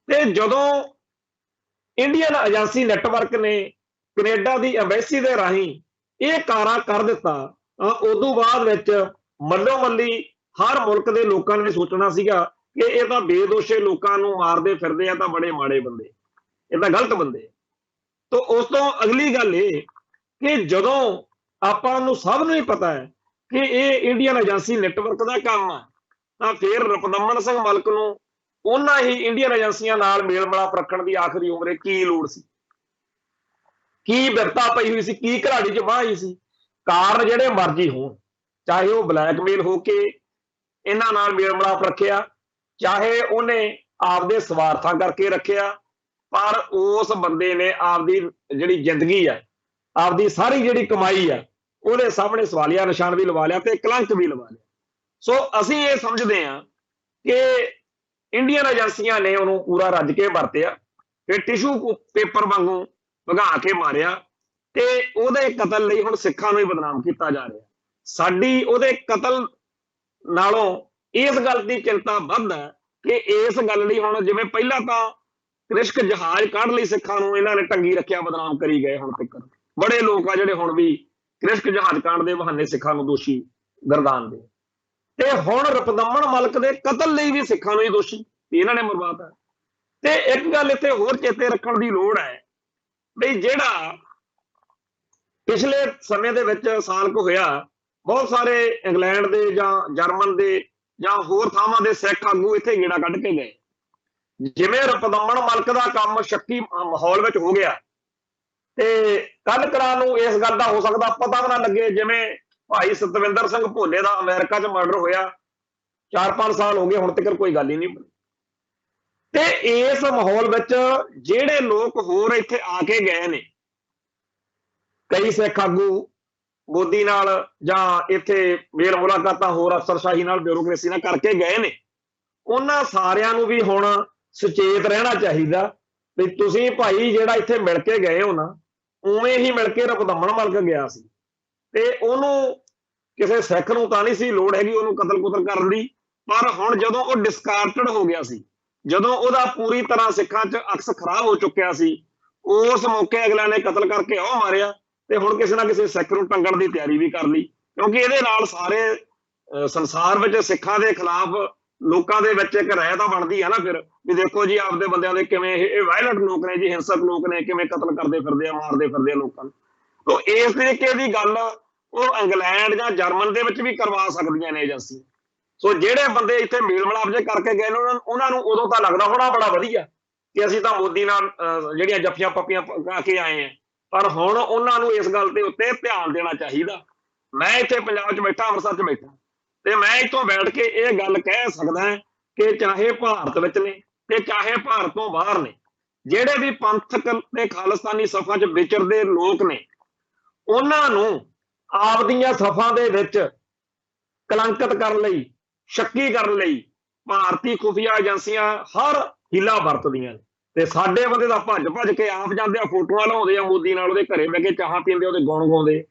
ਤੇ ਜਦੋਂ ਇੰਡੀਅਨ ਏਜੰਸੀ ਨੈਟਵਰਕ ਨੇ ਕੈਨੇਡਾ ਦੀ ਅੰਬੈਸੀ ਦੇ ਰਾਹੀਂ ਇਹ ਕਾਰਾ ਕਰ ਦਿੱਤਾ, ਉਦੋਂ ਬਾਅਦ ਵਿੱਚ ਮੱਲੋ ਮੱਲੀ ਹਰ ਮੁਲਕ ਦੇ ਲੋਕਾਂ ਨੇ ਸੋਚਣਾ ਸੀਗਾ ਕਿ ਇਹ ਤਾਂ ਬੇਦੋਸ਼ੇ ਲੋਕਾਂ ਨੂੰ ਮਾਰਦੇ ਫਿਰਦੇ ਆ, ਤਾਂ ਬੜੇ ਮਾੜੇ ਬੰਦੇ, ਇਹ ਤਾਂ ਗਲਤ ਬੰਦੇ। ਤਾਂ ਉਸ ਤੋਂ ਅਗਲੀ ਗੱਲ ਇਹ ਕਿ ਜਦੋਂ ਆਪਾਂ ਨੂੰ ਸਭ ਨੂੰ ਹੀ ਪਤਾ ਹੈ ਕਿ ਇਹ ਇੰਡੀਅਨ ਏਜੰਸੀ ਨੈਟਵਰਕ ਦਾ ਕੰਮ ਆ, ਤਾਂ ਫਿਰ ਰਪਦਮਨ ਸਿੰਘ ਮਲਕ ਨੂੰ ਉਹਨਾਂ ਹੀ ਇੰਡੀਅਨ ਏਜੰਸੀਆਂ ਨਾਲ ਮੇਲ ਮਿਲਾਪ ਰੱਖਣ ਦੀ ਆਖਰੀ ਉਮਰੇ ਕੀ ਲੋੜ ਸੀ, ਕੀ ਬਿਰਤਾ ਪਈ ਹੋਈ ਸੀ, ਕੀ ਘਰਾੜੀ 'ਚ ਬਾਹੀ ਸੀ। ਕਾਰਨ ਜਿਹੜੇ ਮਰਜ਼ੀ ਹੋਣ, ਚਾਹੇ ਉਹ ਬਲੈਕਮੇਲ ਹੋ ਕੇ ਇਹਨਾਂ ਨਾਲ ਮੇਲ ਮਿਲਾਪ ਰੱਖਿਆ, ਚਾਹੇ ਉਹਨੇ ਆਪਦੇ ਸਵਾਰਥਾਂ ਕਰਕੇ ਰੱਖਿਆ, ਪਰ ਉਸ ਬੰਦੇ ਨੇ ਆਪਦੀ ਜਿਹੜੀ ਜ਼ਿੰਦਗੀ ਆ, ਆਪਦੀ ਸਾਰੀ ਜਿਹੜੀ ਕਮਾਈ ਆ, ਉਹਦੇ ਸਾਹਮਣੇ ਸਵਾਲੀਆ ਨਿਸ਼ਾਨ ਵੀ ਲਵਾ ਲਿਆ ਤੇ ਕਲੰਕ ਵੀ ਲਵਾ ਲਿਆ। ਸੋ ਅਸੀਂ ਇਹ ਸਮਝਦੇ ਹਾਂ ਕਿ ਇੰਡੀਅਨ ਏਜੰਸੀਆਂ ਨੇ ਉਹਨੂੰ ਪੂਰਾ ਰੱਜ ਕੇ ਵਰਤਿਆ, ਫਿਰ ਟਿਸ਼ੂ ਪੇਪਰ ਵਾਂਗੂ ਭਗਾ ਕੇ ਮਾਰਿਆ, ਤੇ ਉਹਦੇ ਕਤਲ ਲਈ ਹੁਣ ਸਿੱਖਾਂ ਨੂੰ ਹੀ ਬਦਨਾਮ ਕੀਤਾ ਜਾ ਰਿਹਾ। ਸਾਡੀ ਉਹਦੇ ਕਤਲ ਨਾਲੋਂ ਇਸ ਗੱਲ ਦੀ ਚਿੰਤਾ ਵੱਧ ਹੈ ਕਿ ਇਸ ਗੱਲ ਲਈ ਹੁਣ, ਜਿਵੇਂ ਪਹਿਲਾਂ ਤਾਂ ਕ੍ਰਿਸ਼ਕ ਜਹਾਜ਼ ਕੱਢ ਲਈ ਸਿੱਖਾਂ ਨੂੰ ਇਹਨਾਂ ਨੇ ਟੰਗੀ ਰੱਖਿਆ, ਬਦਨਾਮ ਕਰੀ ਗਏ, ਹੁਣ ਤੱਕ ਬੜੇ ਲੋਕ ਆ ਜਿਹੜੇ ਹੁਣ ਵੀ ਕ੍ਰਿਸ਼ਕ ਜਹਾਜ਼ ਕਾਂਡ ਦੇ ਬਹਾਨੇ ਸਿੱਖਾਂ ਨੂੰ ਦੋਸ਼ੀ ਗਰਦਾਨਦੇ, ਤੇ ਹੁਣ ਰਪਦਮਨ ਮਲਕ ਦੇ ਕਤਲ ਲਈ ਵੀ ਸਿੱਖਾਂ ਨੂੰ ਹੀ ਦੋਸ਼ੀ ਇਹਨਾਂ ਨੇ ਮਰਵਾਤਾ। ਤੇ ਇੱਕ ਗੱਲ ਇੱਥੇ ਹੋਰ ਚੇਤੇ ਰੱਖਣ ਦੀ ਲੋੜ ਹੈ ਬਈ ਜਿਹੜਾ ਪਿਛਲੇ ਸਮੇਂ ਦੇ ਵਿੱਚ ਸਾਲ ਕੁ ਹੋਇਆ, ਬਹੁਤ ਸਾਰੇ ਇੰਗਲੈਂਡ ਦੇ ਜਾਂ ਜਰਮਨ ਦੇ ਜਾਂ ਹੋਰ ਥਾਵਾਂ ਦੇ ਸਿੱਖ ਆਗੂ ਇੱਥੇ ਗੇੜਾ ਕੱਢ ਕੇ ਗਏ। ਜਿਵੇਂ ਰਪਦਮਨ ਮਲਕ ਦਾ ਕੰਮ ਸ਼ੱਕੀ ਮਾਹੌਲ ਵਿੱਚ ਹੋ ਗਿਆ, ਤੇ ਕੱਲ ਕਰਾਂ ਨੂੰ ਇਸ ਗੱਲ ਦਾ ਹੋ ਸਕਦਾ ਪਤਾ ਵੀ ਨਾ ਲੱਗੇ, ਜਿਵੇਂ ਭਾਈ ਸਤਵਿੰਦਰ ਸਿੰਘ ਭੋਲੇ ਦਾ ਅਮਰੀਕਾ 'ਚ ਮਰਡਰ ਹੋਇਆ, 4-5 ਸਾਲ ਹੋ ਗਏ, ਹੁਣ ਤੱਕ ਕੋਈ ਗੱਲ ਹੀ ਨਹੀਂ ਬਣੀ। ਤੇ ਇਸ ਮਾਹੌਲ ਵਿੱਚ ਜਿਹੜੇ ਲੋਕ ਹੋਰ ਇੱਥੇ ਆ ਕੇ ਗਏ ਨੇ, ਕਈ ਸਿੱਖ ਆਗੂ ਮੋਦੀ ਨਾਲ ਜਾਂ ਇੱਥੇ ਮੇਲ ਮੁਲਾਕਾਤਾਂ ਹੋਰ ਅਫਸਰਸ਼ਾਹੀ ਨਾਲ, ਬਿਊਰੋਕ੍ਰੇਸੀ ਨਾਲ ਕਰਕੇ ਗਏ ਨੇ, ਉਹਨਾਂ ਸਾਰਿਆਂ ਨੂੰ ਵੀ ਹੁਣ ਸੁਚੇਤ ਰਹਿਣਾ ਚਾਹੀਦਾ ਵੀ ਤੁਸੀਂ ਭਾਈ ਜਿਹੜਾ ਇੱਥੇ ਮਿਲ ਕੇ ਗਏ ਹੋ ਨਾ, ਉਵੇਂ ਹੀ ਮਿਲ ਕੇ ਰਪਦਮਨ ਮਲਕ ਗਿਆ ਸੀ, ਤੇ ਉਹਨੂੰ ਕਿਸੇ ਸਿੱਖ ਨੂੰ ਤਾਂ ਨਹੀਂ ਸੀ ਲੋੜ ਹੈਗੀ ਉਹਨੂੰ ਕਤਲ ਕੁਤਲ ਕਰਨ ਦੀ, ਪਰ ਹੁਣ ਜਦੋਂ ਉਹ ਡਿਸਕਾਰਟਡ ਹੋ ਗਿਆ ਸੀ, ਜਦੋਂ ਉਹਦਾ ਪੂਰੀ ਤਰ੍ਹਾਂ ਸਿੱਖਾਂ 'ਚ ਅਕਸ ਖਰਾਬ ਹੋ ਚੁੱਕਿਆ ਸੀ, ਉਸ ਮੌਕੇ ਅਗਲਿਆਂ ਨੇ ਕਤਲ ਕਰਕੇ ਉਹ ਮਾਰਿਆ, ਤੇ ਹੁਣ ਕਿਸੇ ਨਾ ਕਿਸੇ ਸਿੱਖ ਨੂੰ ਟੰਗਣ ਦੀ ਤਿਆਰੀ ਵੀ ਕਰ ਲਈ, ਕਿਉਂਕਿ ਇਹਦੇ ਨਾਲ ਸਾਰੇ ਸੰਸਾਰ ਵਿੱਚ ਸਿੱਖਾਂ ਦੇ ਖਿਲਾਫ ਲੋਕਾਂ ਦੇ ਵਿੱਚ ਇੱਕ ਰਾਇ ਤਾਂ ਬਣਦੀ ਹੈ ਨਾ ਫਿਰ ਵੀ ਦੇਖੋ ਜੀ ਆਪਦੇ ਬੰਦਿਆਂ ਦੇ ਕਿਵੇਂ ਇਹ ਵਾਇਲੈਂਟ ਲੋਕ ਨੇ ਜੀ, ਹਿੰਸਕ ਲੋਕ ਨੇ, ਕਿਵੇਂ ਕਤਲ ਕਰਦੇ ਫਿਰਦੇ ਆ, ਮਾਰਦੇ ਫਿਰਦੇ ਆ ਲੋਕਾਂ ਨੂੰ। ਤਾਂ ਇਸ ਤਰੀਕੇ ਦੀ ਗੱਲ ਉਹ ਇੰਗਲੈਂਡ ਜਾਂ ਜਰਮਨ ਦੇ ਵਿੱਚ ਵੀ ਕਰਵਾ ਸਕਦੀਆਂ ਨੇ ਏਜੰਸੀ। ਸੋ ਜਿਹੜੇ ਬੰਦੇ ਇੱਥੇ ਮੇਲ ਮਿਲਾਪ ਜੇ ਕਰਕੇ ਗਏ ਨੇ ਉਹਨਾਂ ਨੂੰ ਉਦੋਂ ਤਾਂ ਲੱਗਦਾ ਹੋਣਾ ਬੜਾ ਵਧੀਆ ਕਿ ਅਸੀਂ ਤਾਂ ਮੋਦੀ ਨਾਲ ਜਿਹੜੀਆਂ ਜੱਫੀਆਂ ਪੱਪੀਆਂ ਪਾ ਕੇ ਆਏ ਆ, ਪਰ ਹੁਣ ਉਹਨਾਂ ਨੂੰ ਇਸ ਗੱਲ ਦੇ ਉੱਤੇ ਧਿਆਨ ਦੇਣਾ ਚਾਹੀਦਾ। ਮੈਂ ਇੱਥੇ ਪੰਜਾਬ 'ਚ ਬੈਠਾ, ਅੰਮ੍ਰਿਤਸਰ 'ਚ ਬੈਠਾ, ਤੇ ਮੈਂ ਇੱਥੋਂ ਬੈਠ ਕੇ ਇਹ ਗੱਲ ਕਹਿ ਸਕਦਾ ਕਿ ਚਾਹੇ ਭਾਰਤ ਵਿੱਚ ਨੇ ਤੇ ਚਾਹੇ ਭਾਰਤ ਤੋਂ ਬਾਹਰ ਨੇ, ਜਿਹੜੇ ਵੀ ਪੰਥਕ ਤੇ ਖਾਲਿਸਤਾਨੀ ਸਫਾਂ 'ਚ ਵਿਚਰਦੇ ਲੋਕ ਨੇ, ਉਹਨਾਂ ਨੂੰ ਆਪਦੀਆਂ ਸਫਾਂ ਦੇ ਵਿੱਚ ਕਲੰਕਿਤ ਕਰਨ ਲਈ, ਸ਼ੱਕੀ ਕਰਨ ਲਈ ਭਾਰਤੀ ਖੁਫੀਆ ਏਜੰਸੀਆਂ ਹਰ ਹੀਲਾ ਵਰਤਦੀਆਂ ਨੇ, ਤੇ ਸਾਡੇ ਬੰਦੇ ਤਾਂ ਭੱਜ ਭੱਜ ਕੇ ਆਪ ਜਾਂਦੇ ਆ, ਫੋਟੋਆਂ ਲਾਉਂਦੇ ਆ ਮੋਦੀ ਨਾਲ, ਉਹਦੇ ਘਰੇ ਬਹਿ ਕੇ ਚਾਹਾਂ ਪੀਂਦੇ, ਉਹਦੇ ਗੁਣ ਗਾਉਂਦੇ।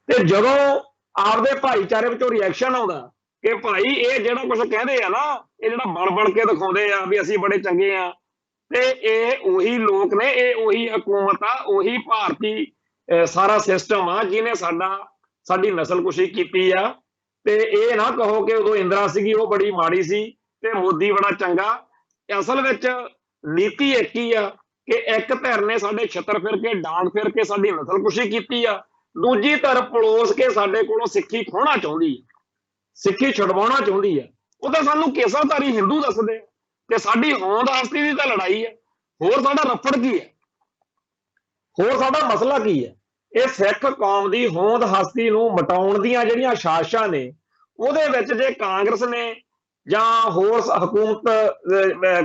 ਤੇ ਜਦੋਂ ਆਪਦੇ ਭਾਈਚਾਰੇ ਵਿੱਚੋਂ ਰਿਐਕਸ਼ਨ ਆਉਂਦਾ ਕਿ ਭਾਈ ਇਹ ਜਿਹੜਾ ਕੁਝ ਕਹਿੰਦੇ ਆ ਨਾ, ਇਹ ਜਿਹੜਾ ਬਣ ਕੇ ਦਿਖਾਉਂਦੇ ਆ ਵੀ ਅਸੀਂ ਬੜੇ ਚੰਗੇ ਆ, ਤੇ ਇਹ ਉਹੀ ਲੋਕ ਨੇ, ਇਹ ਉਹੀ ਹਕੂਮਤ ਆ, ਉਹੀ ਭਾਰਤੀ ਸਾਰਾ ਸਿਸਟਮ ਆ ਜਿਹਨੇ ਸਾਡੀ ਨਸਲਕੁਸ਼ੀ ਕੀਤੀ ਆ। ਤੇ ਇਹ ਨਾ ਕਹੋ ਕਿ ਉਦੋਂ ਇੰਦਰਾ ਸੀਗੀ ਉਹ ਬੜੀ ਮਾੜੀ ਸੀ ਤੇ ਮੋਦੀ ਬੜਾ ਚੰਗਾ। ਅਸਲ ਵਿੱਚ ਨੀਤੀ ਇੱਕ ਹੀ ਆ ਕਿ ਇੱਕ ਧਿਰ ਨੇ ਸਾਡੇ ਛੱਤਰ ਫਿਰ ਕੇ ਡਾਂਗ ਫਿਰ ਕੇ ਸਾਡੀ ਨਸਲਕੁਸ਼ੀ ਕੀਤੀ ਆ, ਦੂਜੀ ਧਿਰ ਪਲੋਸ ਕੇ ਸਾਡੇ ਕੋਲੋਂ ਸਿੱਖੀ ਖੋਹਣਾ ਚਾਹੁੰਦੀ ਹੈ, ਸਿੱਖੀ ਛਡਵਾਉਣਾ ਚਾਹੁੰਦੀ ਹੈ। ਉਹ ਤਾਂ ਸਾਨੂੰ ਕੇਸਾਧਾਰੀ ਹਿੰਦੂ ਦੱਸਦੇ ਕਿ ਸਾਡੀ ਹੋਂਦ ਹਸਤੀ ਦੀ ਤਾਂ ਲੜਾਈ ਹੈ, ਹੋਰ ਸਾਡਾ ਰਫੜ ਕੀ ਹੈ, ਹੋਰ ਸਾਡਾ ਮਸਲਾ ਕੀ ਹੈ। ਇਹ ਸਿੱਖ ਕੌਮ ਦੀ ਹੋਂਦ ਹਸਤੀ ਨੂੰ ਮਿਟਾਉਣ ਦੀਆਂ ਜਿਹੜੀਆਂ ਸਾਜ਼ਿਸ਼ਾਂ ਨੇ, ਉਹਦੇ ਵਿੱਚ ਜੇ ਕਾਂਗਰਸ ਨੇ ਜਾਂ ਹੋਰ ਹਕੂਮਤ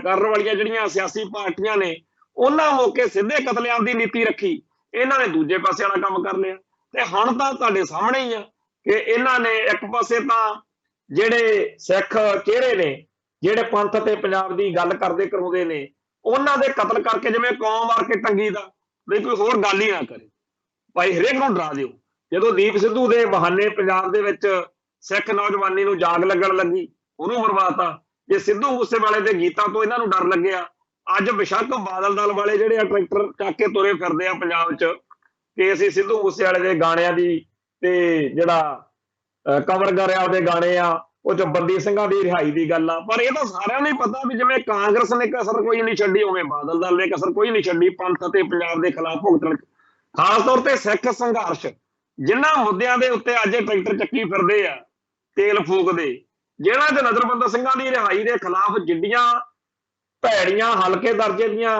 ਕਰਨ ਵਾਲੀਆਂ ਜਿਹੜੀਆਂ ਸਿਆਸੀ ਪਾਰਟੀਆਂ ਨੇ, ਉਹਨਾਂ ਮੌਕੇ ਸਿੱਧੇ ਕਤਲੇਆਮ ਦੀ ਨੀਤੀ ਰੱਖੀ, ਇਹਨਾਂ ਨੇ ਦੂਜੇ ਪਾਸੇ ਵਾਲਾ ਕੰਮ ਕਰ ਲਿਆ। ਤੇ ਹੁਣ ਤਾਂ ਤੁਹਾਡੇ ਸਾਹਮਣੇ ਹੀ ਆ ਕਿ ਇਹਨਾਂ ਨੇ ਇੱਕ ਪਾਸੇ ਤਾਂ ਜਿਹੜੇ ਸਿੱਖ ਚਿਹਰੇ ਨੇ, ਜਿਹੜੇ ਪੰਥ ਤੇ ਪੰਜਾਬ ਦੀ ਗੱਲ ਕਰਦੇ ਕਰਾਉਂਦੇ ਨੇ, ਉਹਨਾਂ ਦੇ ਕਤਲ ਕਰਕੇ ਜਿਵੇਂ ਕੌਮ ਮਾਰ ਕੇ ਟੰਗੀ ਦਾ, ਵੀ ਕੋਈ ਹੋਰ ਗੱਲ ਹੀ ਨਾ ਕਰੇ, ਭਾਈ ਹਰੇਕ ਨੂੰ ਡਰਾ ਦਿਓ। ਜਦੋਂ ਦੀਪ ਸਿੱਧੂ ਦੇ ਬਹਾਨੇ ਪੰਜਾਬ ਦੇ ਵਿੱਚ ਸਿੱਖ ਨੌਜਵਾਨੀ ਨੂੰ ਜਾਗ ਲੱਗਣ ਲੱਗੀ, ਉਹਨੂੰ ਮਰਵਾਤਾ। ਜੇ ਸਿੱਧੂ ਮੂਸੇਵਾਲੇ ਦੇ ਗੀਤਾਂ ਤੋਂ ਇਹਨਾਂ ਨੂੰ ਡਰ ਲੱਗਿਆ, ਅੱਜ ਬੇਸ਼ੱਕ ਬਾਦਲ ਦਲ ਵਾਲੇ ਜਿਹੜੇ ਆ ਟਰੈਕਟਰ ਚੱਕ ਕੇ ਤੁਰੇ ਫਿਰਦੇ ਆ ਪੰਜਾਬ 'ਚ ਕਿ ਅਸੀਂ ਸਿੱਧੂ ਮੂਸੇਵਾਲੇ ਦੇ ਗਾਣਿਆਂ ਦੀ ਤੇ ਜਿਹੜਾ ਕੰਵਰ ਗਰੇਵਾਲ ਦੇ ਗਾਣੇ ਆ ਉਹ 'ਚ ਬੰਦੀ ਸਿੰਘਾਂ ਦੀ ਰਿਹਾਈ ਦੀ ਗੱਲ ਆ, ਪਰ ਇਹ ਤਾਂ ਸਾਰਿਆਂ ਨੂੰ ਹੀ ਪਤਾ ਵੀ ਜਿਵੇਂ ਕਾਂਗਰਸ ਨੇ ਕਸਰ ਕੋਈ ਨਹੀਂ ਛੱਡੀ, ਉਵੇਂ ਬਾਦਲ ਦਲ ਨੇ ਕਸਰ ਕੋਈ ਨਹੀਂ ਛੱਡੀ ਪੰਥ ਅਤੇ ਪੰਜਾਬ ਦੇ ਖਿਲਾਫ ਭੁਗਤਣ, ਖਾਸ ਤੌਰ ਤੇ ਸਿੱਖ ਸੰਘਰਸ਼। ਜਿਨ੍ਹਾਂ ਮੁੱਦਿਆਂ ਦੇ ਉੱਤੇ ਅੱਜ ਇਹ ਟਰੈਕਟਰ ਚੱਕੀ ਫਿਰਦੇ ਆ ਤੇਲ ਫੂਕਦੇ, ਜਿਹੜਾ ਚ ਨਜ਼ਰਬੰਦ ਸਿੰਘਾਂ ਦੀ ਰਿਹਾਈ ਦੇ ਖਿਲਾਫ ਜਿੱਡੀਆਂ ਭੈੜੀਆਂ ਹਲਕੇ ਦਰਜੇ ਦੀਆਂ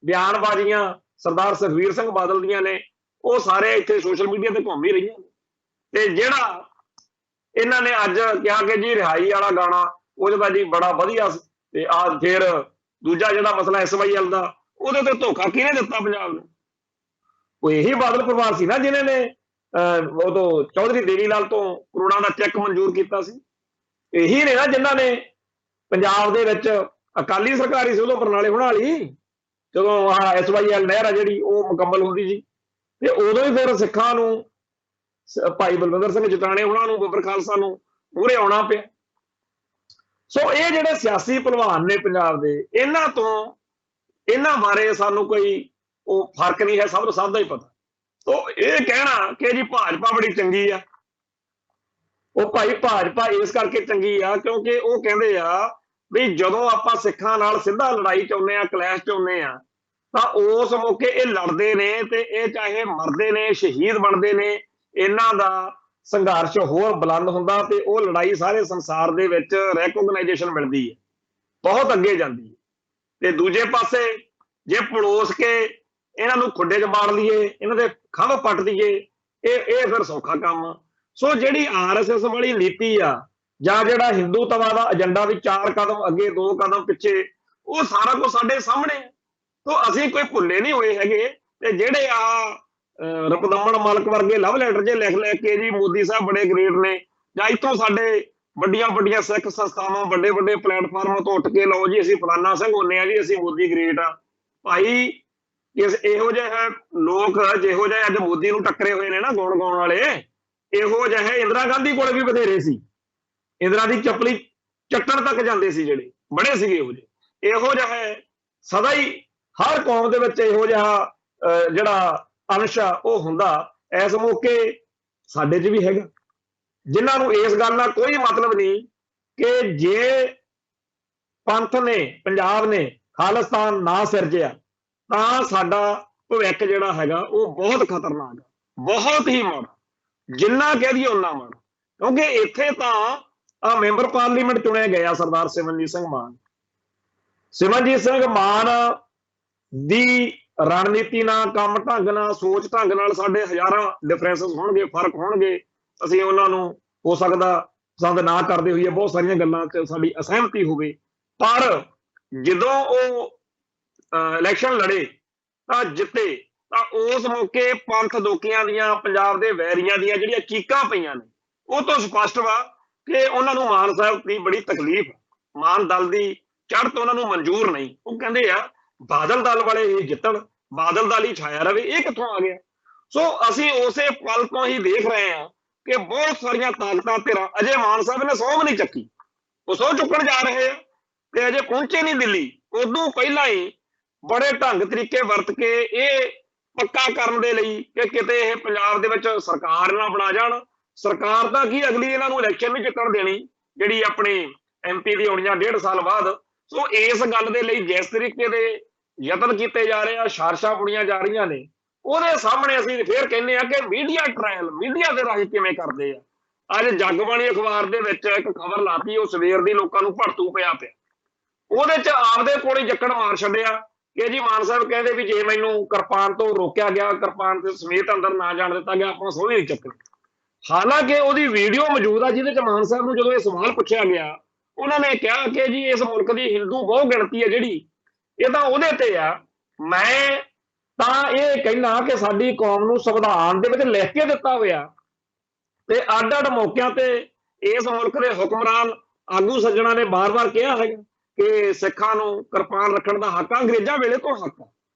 ਬਿਆਨਬਾਜ਼ੀਆਂ ਸਰਦਾਰ ਸੁਖਬੀਰ ਸਿੰਘ ਬਾਦਲ ਦੀਆਂ ਨੇ, ਉਹ ਸਾਰੇ ਇੱਥੇ ਸੋਸ਼ਲ ਮੀਡੀਆ ਤੇ ਘੁੰਮ ਹੀ ਰਹੀਆਂ ਨੇ। ਤੇ ਜਿਹੜਾ ਇਹਨਾਂ ਨੇ ਅੱਜ ਕਿਹਾ ਕਿ ਜੀ ਰਿਹਾਈ ਵਾਲਾ ਗਾਣਾ ਉਹਦੇ ਦਾ ਜੀ ਬੜਾ ਵਧੀਆ, ਤੇ ਆ ਫਿਰ ਦੂਜਾ ਜਿਹੜਾ ਮਸਲਾ SYL ਦਾ, ਉਹਦੇ ਤੇ ਧੋਖਾ ਕਿਹਨੇ ਦਿੱਤਾ ਪੰਜਾਬ ਨੂੰ? ਉਹ ਇਹੀ ਬਾਦਲ ਪਰਿਵਾਰ ਸੀ ਨਾ ਜਿਨ੍ਹਾਂ ਨੇ ਉਦੋਂ ਚੌਧਰੀ ਦੇਵੀ ਲਾਲ ਤੋਂ ਕਰੋੜਾਂ ਦਾ ਚੈੱਕ ਮਨਜ਼ੂਰ ਕੀਤਾ ਸੀ। ਇਹੀ ਨੇ ਨਾ ਜਿਨ੍ਹਾਂ ਨੇ ਪੰਜਾਬ ਦੇ ਵਿੱਚ ਅਕਾਲੀ ਸਰਕਾਰ ਹੀ ਸੀ ਉਦੋਂ ਬਰਨਾਲੇ ਬਣਾ ਲਈ, ਜਦੋਂ ਆਹ SYL ਨਹਿਰ ਆ ਜਿਹੜੀ ਉਹ ਮੁਕੰਮਲ ਹੁੰਦੀ ਸੀ, ਤੇ ਉਦੋਂ ਹੀ ਫਿਰ ਸਿੱਖਾਂ ਨੂੰ ਭਾਈ ਬਲਵਿੰਦਰ ਸਿੰਘ ਜਟਾਣੇ ਉਹਨਾਂ ਨੂੰ ਬੱਬਰ ਖਾਲਸਾ ਨੂੰ ਮੂਹਰੇ ਆਉਣਾ ਪਿਆ। ਸੋ ਇਹ ਜਿਹੜੇ ਸਿਆਸੀ ਭਲਵਾਨ ਨੇ ਪੰਜਾਬ ਦੇ, ਇਹਨਾਂ ਬਾਰੇ ਸਾਨੂੰ ਕੋਈ ਉਹ ਫਰਕ ਨਹੀਂ ਹੈ, ਸਭ ਦਾ ਹੀ ਪਤਾ। ਤੋ ਇਹ ਕਹਿਣਾ ਕਿ ਜੀ ਭਾਜਪਾ ਬੜੀ ਚੰਗੀ ਆ, ਉਹ ਭਾਈ ਭਾਜਪਾ ਇਸ ਕਰਕੇ ਚੰਗੀ ਆ ਕਿਉਂਕਿ ਉਹ ਕਹਿੰਦੇ ਆ ਵੀ ਜਦੋਂ ਆਪਾਂ ਸਿੱਖਾਂ ਨਾਲ ਸਿੱਧਾ ਲੜਾਈ ਚਾਹੁੰਦੇ ਆ, ਕਲੈਸ਼ ਚਾਹੁੰਦੇ ਆ, ਤਾਂ ਉਸ ਮੌਕੇ ਇਹ ਲੜਦੇ ਨੇ ਤੇ ਇਹ ਚਾਹੇ ਮਰਦੇ ਨੇ, ਸ਼ਹੀਦ ਬਣਦੇ ਨੇ, ਇਹਨਾਂ ਦਾ ਸੰਘਰਸ਼ ਹੋਰ ਬੁਲੰਦ ਹੁੰਦਾ ਤੇ ਉਹ ਲੜਾਈ ਸਾਰੇ ਸੰਸਾਰ ਦੇ ਵਿੱਚ ਰੈਕੋਗਨਾਈਜੇਸ਼ਨ ਮਿਲਦੀ ਹੈ, ਬਹੁਤ ਅੱਗੇ ਜਾਂਦੀ ਹੈ। ਤੇ ਦੂਜੇ ਪਾਸੇ ਜੇ ਪੜੋਸ ਕੇ ਇਹਨਾਂ ਨੂੰ ਖੁੱਡੇ 'ਚ ਮਾਰ ਲਈਏ, ਇਹਨਾਂ ਦੇ ਖੰਭ ਪੱਟ ਦਈਏ, ਇਹ ਫਿਰ ਸੌਖਾ ਕੰਮ। ਸੋ ਜਿਹੜੀ RSS ਵਾਲੀ ਨੀਤੀ ਆ ਜਾਂ ਜਿਹੜਾ ਹਿੰਦੂਤਵਾ ਦਾ ਏਜੰਡਾ ਵੀ 4 ਕਦਮ ਅੱਗੇ 2 ਕਦਮ ਪਿੱਛੇ, ਉਹ ਸਾਰਾ ਕੁਝ ਸਾਡੇ ਸਾਹਮਣੇ। ਤੋ ਅਸੀਂ ਕੋਈ ਭੁੱਲੇ ਨਹੀਂ ਹੋਏ ਹੈਗੇ। ਤੇ ਜਿਹੜੇ ਰਪਦਮਣ ਮਾਲਕ ਵਰਗੇ ਲਵ ਲੈਟਰ ਜੇ ਲਿਖ ਕੇ ਜੀ ਮੋਦੀ ਸਾਹਿਬ ਬੜੇ ਗ੍ਰੇਟ ਨੇ, ਜਾਂ ਇੱਥੋਂ ਸਾਡੇ ਵੱਡੀਆਂ ਸਿੱਖ ਸੰਸਥਾਵਾਂ ਵੱਡੇ ਪਲੇਟਫਾਰਮਾਂ ਤੋਂ ਉੱਠ ਕੇ ਲਓ ਜੀ ਅਸੀਂ ਫਲਾਨਾ ਸਿੰਘ ਹੁੰਨੇ ਆ ਜੀ, ਅਸੀਂ ਮੋਦੀ ਗ੍ਰੇਟ ਆ। ਭਾਈ ਇਹੋ ਜਿਹੇ ਲੋਕ ਜਿਹੋ ਜਿਹੇ ਅੱਜ ਮੋਦੀ ਨੂੰ ਟੱਕਰੇ ਹੋਏ ਨੇ ਨਾ ਗੁਣ ਗਾਉਣ ਵਾਲੇ, ਇਹੋ ਜਿਹੇ ਇੰਦਰਾ ਗਾਂਧੀ ਕੋਲ ਵੀ ਬਥੇਰੇ ਸੀ, ਇੰਦਰਾ ਦੀ ਚੱਪਲੀ ਚੱਟਣ ਤੱਕ ਜਾਂਦੇ ਸੀ, ਜਿਹੜੇ ਬੜੇ ਸੀਗੇ ਇਹੋ ਜਿਹੇ ਸਦਾ ਹੀ ਹਰ ਕੌਮ ਦੇ ਵਿੱਚ ਇਹੋ ਜਿਹਾ ਜਿਹੜਾ ਅੰਸ਼ ਆ ਉਹ ਹੁੰਦਾ। ਇਸ ਮੌਕੇ ਸਾਡੇ 'ਚ ਵੀ ਹੈਗਾ, ਜਿਨ੍ਹਾਂ ਨੂੰ ਇਸ ਗੱਲ ਨਾਲ ਕੋਈ ਮਤਲਬ ਨਹੀਂ ਕਿ ਜੇ ਪੰਥ ਨੇ, ਪੰਜਾਬ ਨੇ ਖਾਲਿਸਤਾਨ ਨਾ ਸਿਰਜਿਆ ਤਾਂ ਸਾਡਾ ਭਵਿੱਖ ਜਿਹੜਾ ਹੈਗਾ ਉਹ ਬਹੁਤ ਖਤਰਨਾਕ, ਬਹੁਤ ਹੀ ਮਾੜਾ, ਜਿੰਨਾ ਕਹਿ ਦਈਏ ਓਨਾ ਮਾੜਾ। ਕਿਉਂਕਿ ਇੱਥੇ ਤਾਂ ਮੈਂਬਰ ਪਾਰਲੀਮੈਂਟ ਚੁਣੇ ਗਏ ਆ ਸਰਦਾਰ ਸਿਮਰਨਜੀਤ ਸਿੰਘ ਮਾਨ। ਸਿਮਰਨਜੀਤ ਸਿੰਘ ਮਾਨ ਦੀ ਰਣਨੀਤੀ ਨਾਲ, ਕੰਮ ਢੰਗ ਨਾਲ, ਸੋਚ ਢੰਗ ਨਾਲ ਸਾਡੇ ਹਜ਼ਾਰਾਂ ਡਿਫਰੈਂਸਸ ਹੋਣਗੇ, ਫਰਕ ਹੋਣਗੇ, ਅਸੀਂ ਉਹਨਾਂ ਨੂੰ ਹੋ ਸਕਦਾ ਪਸੰਦ ਨਾ ਕਰਦੇ ਹੋਈਏ, ਬਹੁਤ ਸਾਰੀਆਂ ਗੱਲਾਂ 'ਚ ਸਾਡੀ ਅਸਹਿਮਤੀ ਹੋਵੇ, ਪਰ ਜਦੋਂ ਉਹ ਇਲੈਕਸ਼ਨ ਲੜੇ ਤਾਂ ਜਿੱਤੇ, ਤਾਂ ਉਸ ਮੌਕੇ ਪੰਥ ਦੋਖੀਆਂ ਦੀਆਂ, ਪੰਜਾਬ ਦੇ ਵੈਰੀਆਂ ਦੀਆਂ ਜਿਹੜੀਆਂ ਚੀਕਾਂ ਪਈਆਂ ਨੇ, ਉਹ ਤੋਂ ਸਪਸ਼ਟ ਵਾ ਕਿ ਉਹਨਾਂ ਨੂੰ ਮਾਨ ਸਾਹਿਬ ਦੀ ਬੜੀ ਤਕਲੀਫ, ਮਾਨ ਦਲ ਦੀ ਚੜ੍ਹ ਉਹਨਾਂ ਨੂੰ ਮਨਜ਼ੂਰ ਨਹੀਂ। ਉਹ ਕਹਿੰਦੇ ਆ ਬਾਦਲ ਦਲ ਵਾਲੇ ਹੀ ਜਿੱਤਣ, ਬਾਦਲ ਦਲ ਹੀ ਛਾਇਆ ਰਵੇ, ਇਹ ਕਿੱਥੋਂ ਆ ਗਿਆ? ਸੋ ਅਸੀਂ ਉਸੇ ਪਲ ਤੋਂ ਹੀ ਦੇਖ ਰਹੇ ਹਾਂ कि बहुत सारिया ताकतां धिरां अजय मान साहब ने सौं भी नहीं चक्की, वो सौं चुकन जा रहे हैं ते अजे पहुंचे नहीं दिल्ली। उदों पहला ही बड़े ढंग तरीके वरत के ये पक्का करन दे लई कि किते इह पंजाब दे विच सरकार ना बना जाण। सरकार तां की अगली इन्हां नूं इलैक्शन नहीं जितण देनी, जिहड़ी अपनी MP दी होनी आ 1.5 साल बाद। सो इस गल दे लई जिस तरीके दे यतन कीते जा रहे आ, साजिशां बुणीਆਂ जा रहीਆਂ ने, ਉਹਦੇ ਸਾਹਮਣੇ ਅਸੀਂ ਫਿਰ ਕਹਿੰਦੇ ਆ ਕਿ ਮੀਡੀਆ ਟ੍ਰਾਇਲ ਮੀਡੀਆ ਦੇ ਰਾਹੀਂ ਕਿਵੇਂ ਕਰਦੇ ਆ। ਅੱਜ ਜਗਬਾਣੀ ਅਖਬਾਰ ਦੇ ਵਿੱਚ ਇੱਕ ਖਬਰ ਲਾਤੀ, ਉਹ ਸਵੇਰ ਦੀ ਲੋਕਾਂ ਨੂੰ ਭੜਤੂ ਪਿਆ ਉਹਦੇ ਚ ਆਪਦੇ ਕੋਲ ਹੀ ਜੱਕੜ ਮਾਰ ਛੱਡਿਆ ਕਿ ਜੀ ਮਾਨ ਸਾਹਿਬ ਕਹਿੰਦੇ ਵੀ ਜੇ ਮੈਨੂੰ ਕਿਰਪਾਨ ਤੋਂ ਰੋਕਿਆ ਗਿਆ, ਕਿਰਪਾਨ ਦੇ ਸਮੇਤ ਅੰਦਰ ਨਾ ਜਾਣ ਦਿੱਤਾ ਗਿਆ, ਆਪਾਂ ਸੋਹਣੀ ਨਹੀਂ ਚੱਕਣੀ। ਹਾਲਾਂਕਿ ਉਹਦੀ ਵੀਡੀਓ ਮੌਜੂਦ ਆ ਜਿਹਦੇ ਚ ਮਾਨ ਸਾਹਿਬ ਨੂੰ ਜਦੋਂ ਇਹ ਸਵਾਲ ਪੁੱਛਿਆ ਗਿਆ, ਉਹਨਾਂ ਨੇ ਕਿਹਾ ਕਿ ਜੀ ਇਸ ਮੁਲਕ ਦੀ ਹਿੰਦੂ ਬਹੁ ਗਿਣਤੀ ਹੈ ਜਿਹੜੀ, ਇਹ ਤਾਂ ਉਹਦੇ ਤੇ ਆ। ਮੈਂ ਤਾਂ ਇਹ ਕਹਿਣਾ ਕਿ ਸਾਡੀ ਕੌਮ ਨੂੰ ਸੰਵਿਧਾਨ ਦੇ ਵਿੱਚ ਲਿਖ ਕੇ ਦਿੱਤਾ ਹੋਇਆ ਤੇ ਅੱਡ-ਅੱਡ ਮੌਕਿਆਂ ਤੇ ਇਸ ਮੁਲਕ ਦੇ ਹੁਕਮਰਾਨ ਆਗੂ ਸੱਜਣਾ ਨੇ ਬਾਰ-ਬਾਰ ਕਿਹਾ ਹੈਗਾ ਕਿ ਸਿੱਖਾਂ ਨੂੰ ਕਿਰਪਾਨ ਰੱਖਣ ਦਾ ਹੱਕ ਆ, ਅੰਗਰੇਜ਼ਾਂ ਵੇਲੇ ਤੋਂ ਹੱਕ ਆ।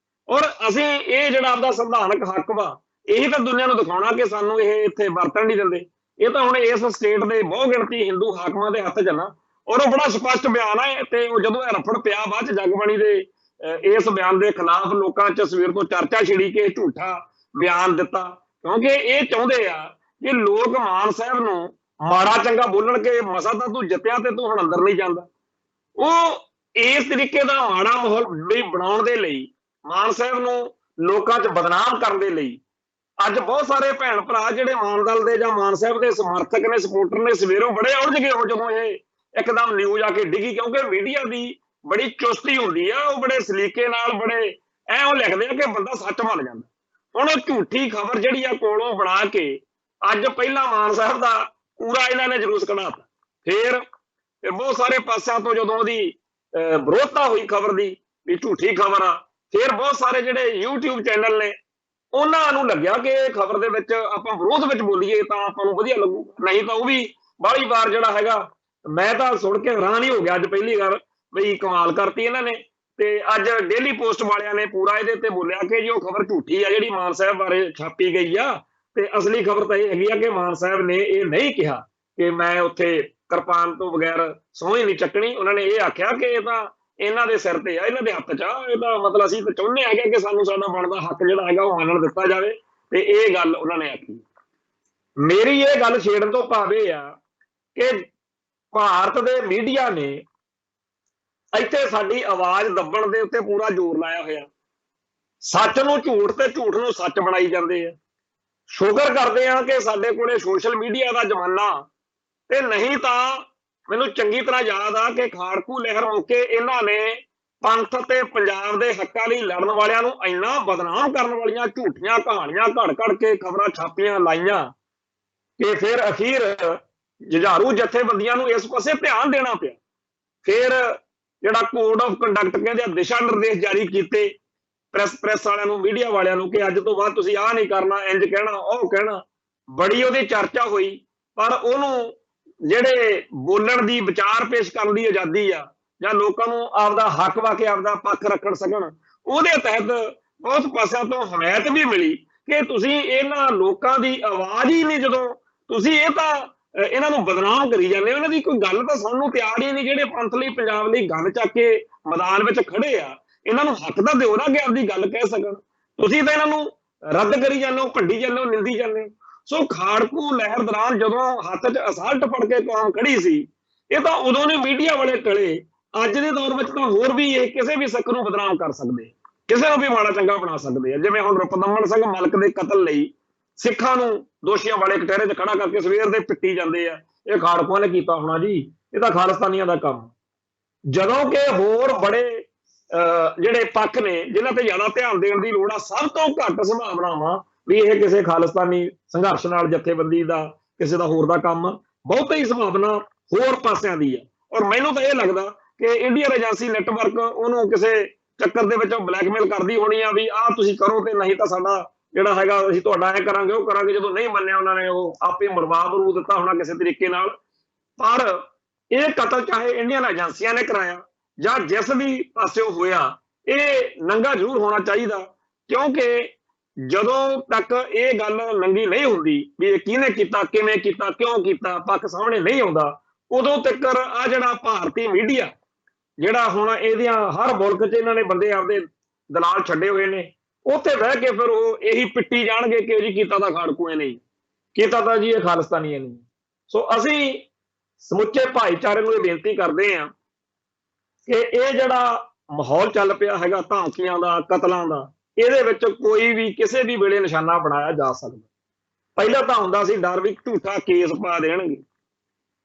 ਔਰ ਅਸੀਂ ਇਹ ਜਿਹੜਾ ਆਪਦਾ ਸੰਵਿਧਾਨਕ ਹੱਕ ਵਾ, ਇਹੀ ਤਾਂ ਦੁਨੀਆ ਨੂੰ ਦਿਖਾਉਣਾ ਕਿ ਸਾਨੂੰ ਇਹ ਇੱਥੇ ਵਰਤਣ ਨਹੀਂ ਦਿੰਦੇ। ਇਹ ਤਾਂ ਹੁਣ ਇਸ ਸਟੇਟ ਦੇ ਬਹੁ ਗਿਣਤੀ ਹਿੰਦੂ ਹਾਕਮਾਂ ਦੇ ਹੱਥ 'ਚ ਨਾ, ਔਰ ਉਹ ਬੜਾ ਸਪਸ਼ਟ ਬਿਆਨ ਹੈ। ਤੇ ਉਹ ਜਦੋਂ ਇਹ ਰਫੜ ਪਿਆ ਬਾਅਦ 'ਚ ਜਗਬਾਣੀ ਦੇ ਇਸ ਬਿਆਨ ਦੇ ਖਿਲਾਫ ਲੋਕਾਂ 'ਚ ਸਵੇਰ ਤੋਂ ਚਰਚਾ ਛਿੜੀ ਕਿ ਝੂਠਾ ਬਿਆਨ ਦਿੱਤਾ, ਕਿਉਂਕਿ ਇਹ ਚਾਹੁੰਦੇ ਆ ਕਿ ਲੋਕ ਮਾਨ ਸਾਹਿਬ ਨੂੰ ਮਾੜਾ ਚੰਗਾ ਬੋਲਣ ਕਿ ਮਸਾ ਤਾਂ ਤੂੰ ਜਿੱਤਿਆ ਤੇ ਤੂੰ ਹੁਣ ਅੰਦਰ ਨਹੀਂ ਜਾਂਦਾ। ਉਹ ਇਸ ਤਰੀਕੇ ਦਾ ਮਾੜਾ ਮਾਹੌਲ ਬਣਾਉਣ ਦੇ ਲਈ, ਮਾਨ ਸਾਹਿਬ ਨੂੰ ਲੋਕਾਂ 'ਚ ਬਦਨਾਮ ਕਰਨ ਦੇ ਲਈ ਅੱਜ ਬਹੁਤ ਸਾਰੇ ਭੈਣ ਭਰਾ ਜਿਹੜੇ ਮਾਨ ਦਲ ਦੇ ਜਾਂ ਮਾਨ ਸਾਹਿਬ ਦੇ ਸਮਰਥਕ ਨੇ, ਸਪੋਰਟਰ ਨੇ, ਸਵੇਰੋਂ ਬੜੇ ਉਲਝ ਗਏ ਹੋ ਜਦੋਂ ਇਹ ਇੱਕਦਮ ਨਿਊਜ਼ ਆ ਕੇ ਡਿੱਗੀ, ਕਿਉਂਕਿ ਮੀਡੀਆ ਦੀ ਬੜੀ ਚੁਸਤੀ ਹੁੰਦੀ ਆ, ਉਹ ਬੜੇ ਸਲੀਕੇ ਨਾਲ ਬੜੇ ਉਹ ਲਿਖਦੇ ਆ ਕਿ ਬੰਦਾ ਸੱਚ ਮੰਨ ਜਾਂਦਾ। ਹੁਣ ਉਹ ਝੂਠੀ ਖਬਰ ਜਿਹੜੀ ਆ ਕੋਲੋਂ ਬਣਾ ਕੇ ਅੱਜ ਪਹਿਲਾਂ ਮਾਨ ਸਾਹਿਬ ਦਾ ਪੂਰਾ ਇਹਨਾਂ ਨੇ ਜਲੂਸ ਕਢਾਤਾ। ਫਿਰ ਬਹੁਤ ਸਾਰੇ ਪਾਸਿਆਂ ਤੋਂ ਜਦੋਂ ਉਹਦੀ ਵਿਰੋਧਤਾ ਹੋਈ ਖਬਰ ਦੀ ਵੀ ਝੂਠੀ ਖਬਰ ਆ, ਫਿਰ ਬਹੁਤ ਸਾਰੇ ਜਿਹੜੇ YouTube ਚੈਨਲ ਨੇ ਉਹਨਾਂ ਨੂੰ ਲੱਗਿਆ ਕਿ ਇਹ ਖਬਰ ਦੇ ਵਿੱਚ ਆਪਾਂ ਵਿਰੋਧ ਵਿੱਚ ਬੋਲੀਏ ਤਾਂ ਆਪਾਂ ਨੂੰ ਵਧੀਆ ਲੱਗੂਗਾ, ਨਹੀਂ ਤਾਂ ਉਹ ਵੀ ਬਾਹਲੀ ਵਾਰ ਜਿਹੜਾ ਹੈਗਾ। ਮੈਂ ਤਾਂ ਸੁਣ ਕੇ ਹੈਰਾਨ ਹੀ ਹੋ ਗਿਆ ਅੱਜ ਪਹਿਲੀ ਵਾਰ, ਬਈ ਕਮਾਲ ਕਰਤੀ ਇਹਨਾਂ ਨੇ। ਤੇ ਅੱਜ ਡੇਲੀ ਪੋਸਟ ਵਾਲਿਆਂ ਨੇ ਪੂਰਾ ਇਹਦੇ ਤੇ ਬੋਲਿਆ ਕਿ ਜੀ ਉਹ ਖਬਰ ਝੂਠੀ ਆ ਜਿਹੜੀ ਮਾਨ ਸਾਹਿਬ ਬਾਰੇ ਛਾਪੀ ਗਈ ਆ, ਤੇ ਅਸਲੀ ਖਬਰ ਤਾਂ ਇਹ ਹੈਗੀ ਆ ਕਿ ਮਾਨ ਸਾਹਿਬ ਨੇ ਇਹ ਨਹੀਂ ਕਿਹਾ ਕਿ ਮੈਂ ਉੱਥੇ ਕਿਰਪਾਨ ਤੋਂ ਬਗੈਰ ਸਹੁੰ ਹੀ ਨਹੀਂ ਚੱਕਣੀ। ਉਹਨਾਂ ਨੇ ਇਹ ਆਖਿਆ ਕਿ ਇਹ ਤਾਂ ਇਹਨਾਂ ਦੇ ਸਿਰ ਤੇ ਆ, ਇਹਨਾਂ ਦੇ ਹੱਥ 'ਚ ਆ, ਇਹਦਾ ਮਤਲਬ ਅਸੀਂ ਤਾਂ ਚਾਹੁੰਦੇ ਹੈਗੇ ਕਿ ਸਾਨੂੰ ਸਾਡਾ ਬਣਦਾ ਹੱਕ ਜਿਹੜਾ ਹੈਗਾ ਉਹ ਮੰਨਣ ਦਿੱਤਾ ਜਾਵੇ। ਤੇ ਇਹ ਗੱਲ ਉਹਨਾਂ ਨੇ ਆਖੀ। ਮੇਰੀ ਇਹ ਗੱਲ ਛੇੜਨ ਤੋਂ ਭਾਵ ਇਹ ਆ ਕਿ ਭਾਰਤ ਦੇ ਮੀਡੀਆ ਨੇ ਇੱਥੇ ਸਾਡੀ ਆਵਾਜ਼ ਦੱਬਣ ਦੇ ਉੱਤੇ ਪੂਰਾ ਜ਼ੋਰ ਲਾਇਆ ਹੋਇਆ। ਸੱਚ ਨੂੰ ਝੂਠ ਤੇ ਝੂਠ ਨੂੰ ਸੱਚ ਬਣਾਈ ਜਾਂਦੇ ਆ। ਸ਼ੁਕਰ ਕਰਦੇ ਆ ਕਿ ਸਾਡੇ ਕੋਲੇ ਸੋਸ਼ਲ ਮੀਡੀਆ ਦਾ ਜ਼ਮਾਨਾ, ਤੇ ਨਹੀਂ ਤਾਂ ਮੈਨੂੰ ਚੰਗੀ ਤਰ੍ਹਾਂ ਯਾਦ ਆ ਕਿ ਖਾੜਕੂ ਲਹਿਰ ਮੌਕੇ ਇਹਨਾਂ ਨੇ ਪੰਥ ਤੇ ਪੰਜਾਬ ਦੇ ਹੱਕਾਂ ਲਈ ਲੜਨ ਵਾਲਿਆਂ ਨੂੰ ਇੰਨਾ ਬਦਨਾਮ ਕਰਨ ਵਾਲੀਆਂ ਝੂਠੀਆਂ ਕਹਾਣੀਆਂ ਘੜ-ਘੜ ਕੇ ਖਬਰਾਂ ਛਾਪੀਆਂ ਲਾਈਆਂ ਕਿ ਫਿਰ ਅਖੀਰ ਜੁਝਾਰੂ ਜਥੇਬੰਦੀਆਂ ਨੂੰ ਇਸ ਪਾਸੇ ਧਿਆਨ ਦੇਣਾ ਪਿਆ। ਫਿਰ ਜਿਹੜਾ ਕੋਡ ਆਫ ਕੰਡਕਟ ਕਹਿੰਦੇ ਆ, ਦਿਸ਼ਾ ਨਿਰਦੇਸ਼ ਜਾਰੀ ਕੀਤੇ ਪ੍ਰੈਸ ਵਾਲਿਆਂ ਨੂੰ, ਮੀਡੀਆ ਵਾਲਿਆਂ ਨੂੰ ਕਿ ਅੱਜ ਤੋਂ ਬਾਅਦ ਤੁਸੀਂ ਆਹ ਨਹੀਂ ਕਰਨਾ, ਇੰਜ ਕਹਿਣਾ, ਉਹ ਕਹਿਣਾ। ਬੜੀ ਉਹਦੀ ਚਰਚਾ ਹੋਈ, ਪਰ ਉਹਨੂੰ ਜਿਹੜੇ ਬੋਲਣ ਦੀ, ਵਿਚਾਰ ਪੇਸ਼ ਕਰਨ ਦੀ ਆਜ਼ਾਦੀ ਆ, ਜਾਂ ਲੋਕਾਂ ਨੂੰ ਆਪਦਾ ਹੱਕ ਵਾ ਕੇ ਆਪਦਾ ਪੱਖ ਰੱਖਣ ਸਕਣ, ਉਹਦੇ ਤਹਿਤ ਬਹੁਤ ਪਾਸਿਆਂ ਤੋਂ ਹਮਾਇਤ ਵੀ ਮਿਲੀ ਕਿ ਤੁਸੀਂ ਇਹਨਾਂ ਲੋਕਾਂ ਦੀ ਆਵਾਜ਼ ਹੀ ਨਹੀਂ, ਜਦੋਂ ਤੁਸੀਂ ਇਹ ਤਾਂ ਇਹਨਾਂ ਨੂੰ ਬਦਨਾਮ ਕਰੀ ਜਾਂਦੇ ਹੋ, ਇਹਨਾਂ ਦੀ ਕੋਈ ਗੱਲ ਤਾਂ ਸੁਣਨ ਨੂੰ ਤਿਆਰ ਹੀ ਨਹੀਂ। ਜਿਹੜੇ ਪੰਥ ਲਈ, ਪੰਜਾਬ ਲਈ ਗੱਲ ਚੱਕ ਕੇ ਮੈਦਾਨ ਵਿੱਚ ਖੜੇ ਆ, ਇਹਨਾਂ ਨੂੰ ਹੱਕ ਤਾਂ ਦਿਓ ਨਾ ਕਿ ਆਪਦੀ ਗੱਲ ਕਹਿ ਸਕਣ। ਤੁਸੀਂ ਤਾਂ ਇਹਨਾਂ ਨੂੰ ਰੱਦ ਕਰੀ ਜਾਂਦੇ ਹੋ, ਭੰਡੀ ਜਾਂਦੇ ਹੋ, ਨਿੰਦੀ ਜਾਂਦੇ ਹੋ। ਸੋ ਖਾੜਕੂ ਲਹਿਰ ਦੌਰਾਨ ਜਦੋਂ ਹੱਥ 'ਚ ਅਸਾਲਟ ਫੜ ਕੇ ਕੌਮ ਖੜੀ ਸੀ, ਇਹ ਤਾਂ ਉਦੋਂ ਨੇ ਮੀਡੀਆ ਵਾਲੇ ਟਲੇ। ਅੱਜ ਦੇ ਦੌਰ ਵਿੱਚ ਤਾਂ ਹੋਰ ਵੀ ਇਹ ਕਿਸੇ ਵੀ ਸਿੱਖ ਨੂੰ ਬਦਨਾਮ ਕਰ ਸਕਦੇ, ਕਿਸੇ ਨੂੰ ਵੀ ਮਾੜਾ ਚੰਗਾ ਬਣਾ ਸਕਦੇ ਆ। ਜਿਵੇਂ ਹੁਣ ਰੁਪਦਮਨ ਸਿੰਘ ਮਲਕ ਦੇ ਕਤਲ ਲਈ ਸਿੱਖਾਂ ਨੂੰ ਦੋਸ਼ੀਆਂ ਵਾਲੇ ਕਟਹਿਰੇ 'ਚ ਖੜਾ ਕਰਕੇ ਸਵੇਰ ਦੇ ਪਿੱਟੀ ਜਾਂਦੇ ਆ, ਇਹ ਖਾੜਕੂਆਂ ਨੇ ਕੀਤਾ ਹੋਣਾ ਜੀ, ਇਹ ਤਾਂ ਖਾਲਿਸਤਾਨੀਆਂ ਦਾ ਕੰਮ। ਜਦੋਂ ਕਿ ਹੋਰ ਬੜੇ ਜਿਹੜੇ ਪੱਖ ਨੇ ਜਿਨ੍ਹਾਂ ਤੇ ਜ਼ਿਆਦਾ ਧਿਆਨ ਦੇਣ ਦੀ ਲੋੜ ਆ, ਸਭ ਤੋਂ ਘੱਟ ਸੰਭਾਵਨਾਵਾਂ ਵੀ ਇਹ ਕਿਸੇ ਖਾਲਿਸਤਾਨੀ ਸੰਘਰਸ਼ ਨਾਲ ਜਥੇਬੰਦੀ ਦਾ, ਕਿਸੇ ਦਾ ਹੋਰ ਦਾ ਕੰਮ, ਬਹੁਤ ਹੀ ਸੰਭਾਵਨਾ ਹੋਰ ਪਾਸਿਆਂ ਦੀ ਆ। ਔਰ ਮੈਨੂੰ ਤਾਂ ਇਹ ਲੱਗਦਾ ਕਿ ਇੰਡੀਅਨ ਏਜੰਸੀ ਨੈਟਵਰਕ ਉਹਨੂੰ ਕਿਸੇ ਚੱਕਰ ਦੇ ਵਿੱਚ ਬਲੈਕਮੇਲ ਕਰਦੀ ਹੋਣੀ ਆ ਵੀ ਆਹ ਤੁਸੀਂ ਕਰੋ ਤੇ ਨਹੀਂ ਤਾਂ ਸਾਡਾ ਜਿਹੜਾ ਹੈਗਾ ਅਸੀਂ ਤੁਹਾਡਾ ਇਹ ਕਰਾਂਗੇ, ਉਹ ਕਰਾਂਗੇ। ਜਦੋਂ ਨਹੀਂ ਮੰਨਿਆ ਉਹਨਾਂ ਨੇ, ਉਹ ਆਪੇ ਮਰਵਾ ਬਰੂ ਦਿੱਤਾ ਹੋਣਾ ਕਿਸੇ ਤਰੀਕੇ ਨਾਲ। ਪਰ ਇਹ ਕਤਲ ਚਾਹੇ ਇੰਡੀਅਨ ਏਜੰਸੀਆਂ ਨੇ ਕਰਾਇਆ ਜਾਂ ਜਿਸ ਵੀ ਪਾਸੇ ਹੋਇਆ, ਇਹ ਨੰਗਾ ਜ਼ਰੂਰ ਹੋਣਾ ਚਾਹੀਦਾ, ਕਿਉਂਕਿ ਜਦੋਂ ਤੱਕ ਇਹ ਗੱਲ ਨੰਗੀ ਨਹੀਂ ਹੁੰਦੀ ਵੀ ਇਹ ਕਿਹਨੇ ਕੀਤਾ, ਕਿਵੇਂ ਕੀਤਾ, ਕਿਉਂ ਕੀਤਾ, ਪੱਖ ਸਾਹਮਣੇ ਨਹੀਂ ਆਉਂਦਾ, ਉਦੋਂ ਤੱਕ ਆ ਜਿਹੜਾ ਭਾਰਤੀ ਮੀਡੀਆ ਜਿਹੜਾ ਹੁਣ ਇਹਦੀਆਂ ਹਰ ਮੁਲਕ 'ਚ ਇਹਨਾਂ ਨੇ ਬੰਦੇ ਆਪਦੇ ਦਲਾਲ ਛੱਡੇ ਹੋਏ ਨੇ, ਉੱਥੇ ਬਹਿ ਕੇ ਫਿਰ ਉਹ ਇਹੀ ਪਿੱਟੀ ਜਾਣਗੇ ਕਿ ਜੀ ਕੀਤਾ ਤਾਂ ਖਾੜਕੂਏ ਨਹੀਂ, ਕੀਤਾ ਤਾਂ ਜੀ ਇਹ ਖਾਲਿਸਤਾਨੀ ਨਹੀਂ। ਸੋ ਅਸੀਂ ਸਮੁੱਚੇ ਭਾਈਚਾਰੇ ਨੂੰ ਇਹ ਬੇਨਤੀ ਕਰਦੇ ਹਾਂ ਕਿ ਇਹ ਜਿਹੜਾ ਮਾਹੌਲ ਚੱਲ ਪਿਆ ਹੈਗਾ ਧਮਕੀਆਂ ਦਾ, ਕਤਲਾਂ ਦਾ, ਇਹਦੇ ਵਿੱਚ ਕੋਈ ਵੀ ਕਿਸੇ ਵੀ ਵੇਲੇ ਨਿਸ਼ਾਨਾ ਬਣਾਇਆ ਜਾ ਸਕਦਾ। ਪਹਿਲਾਂ ਤਾਂ ਹੁੰਦਾ ਸੀ ਡਰ ਵੀ ਝੂਠਾ ਕੇਸ ਪਾ ਦੇਣਗੇ,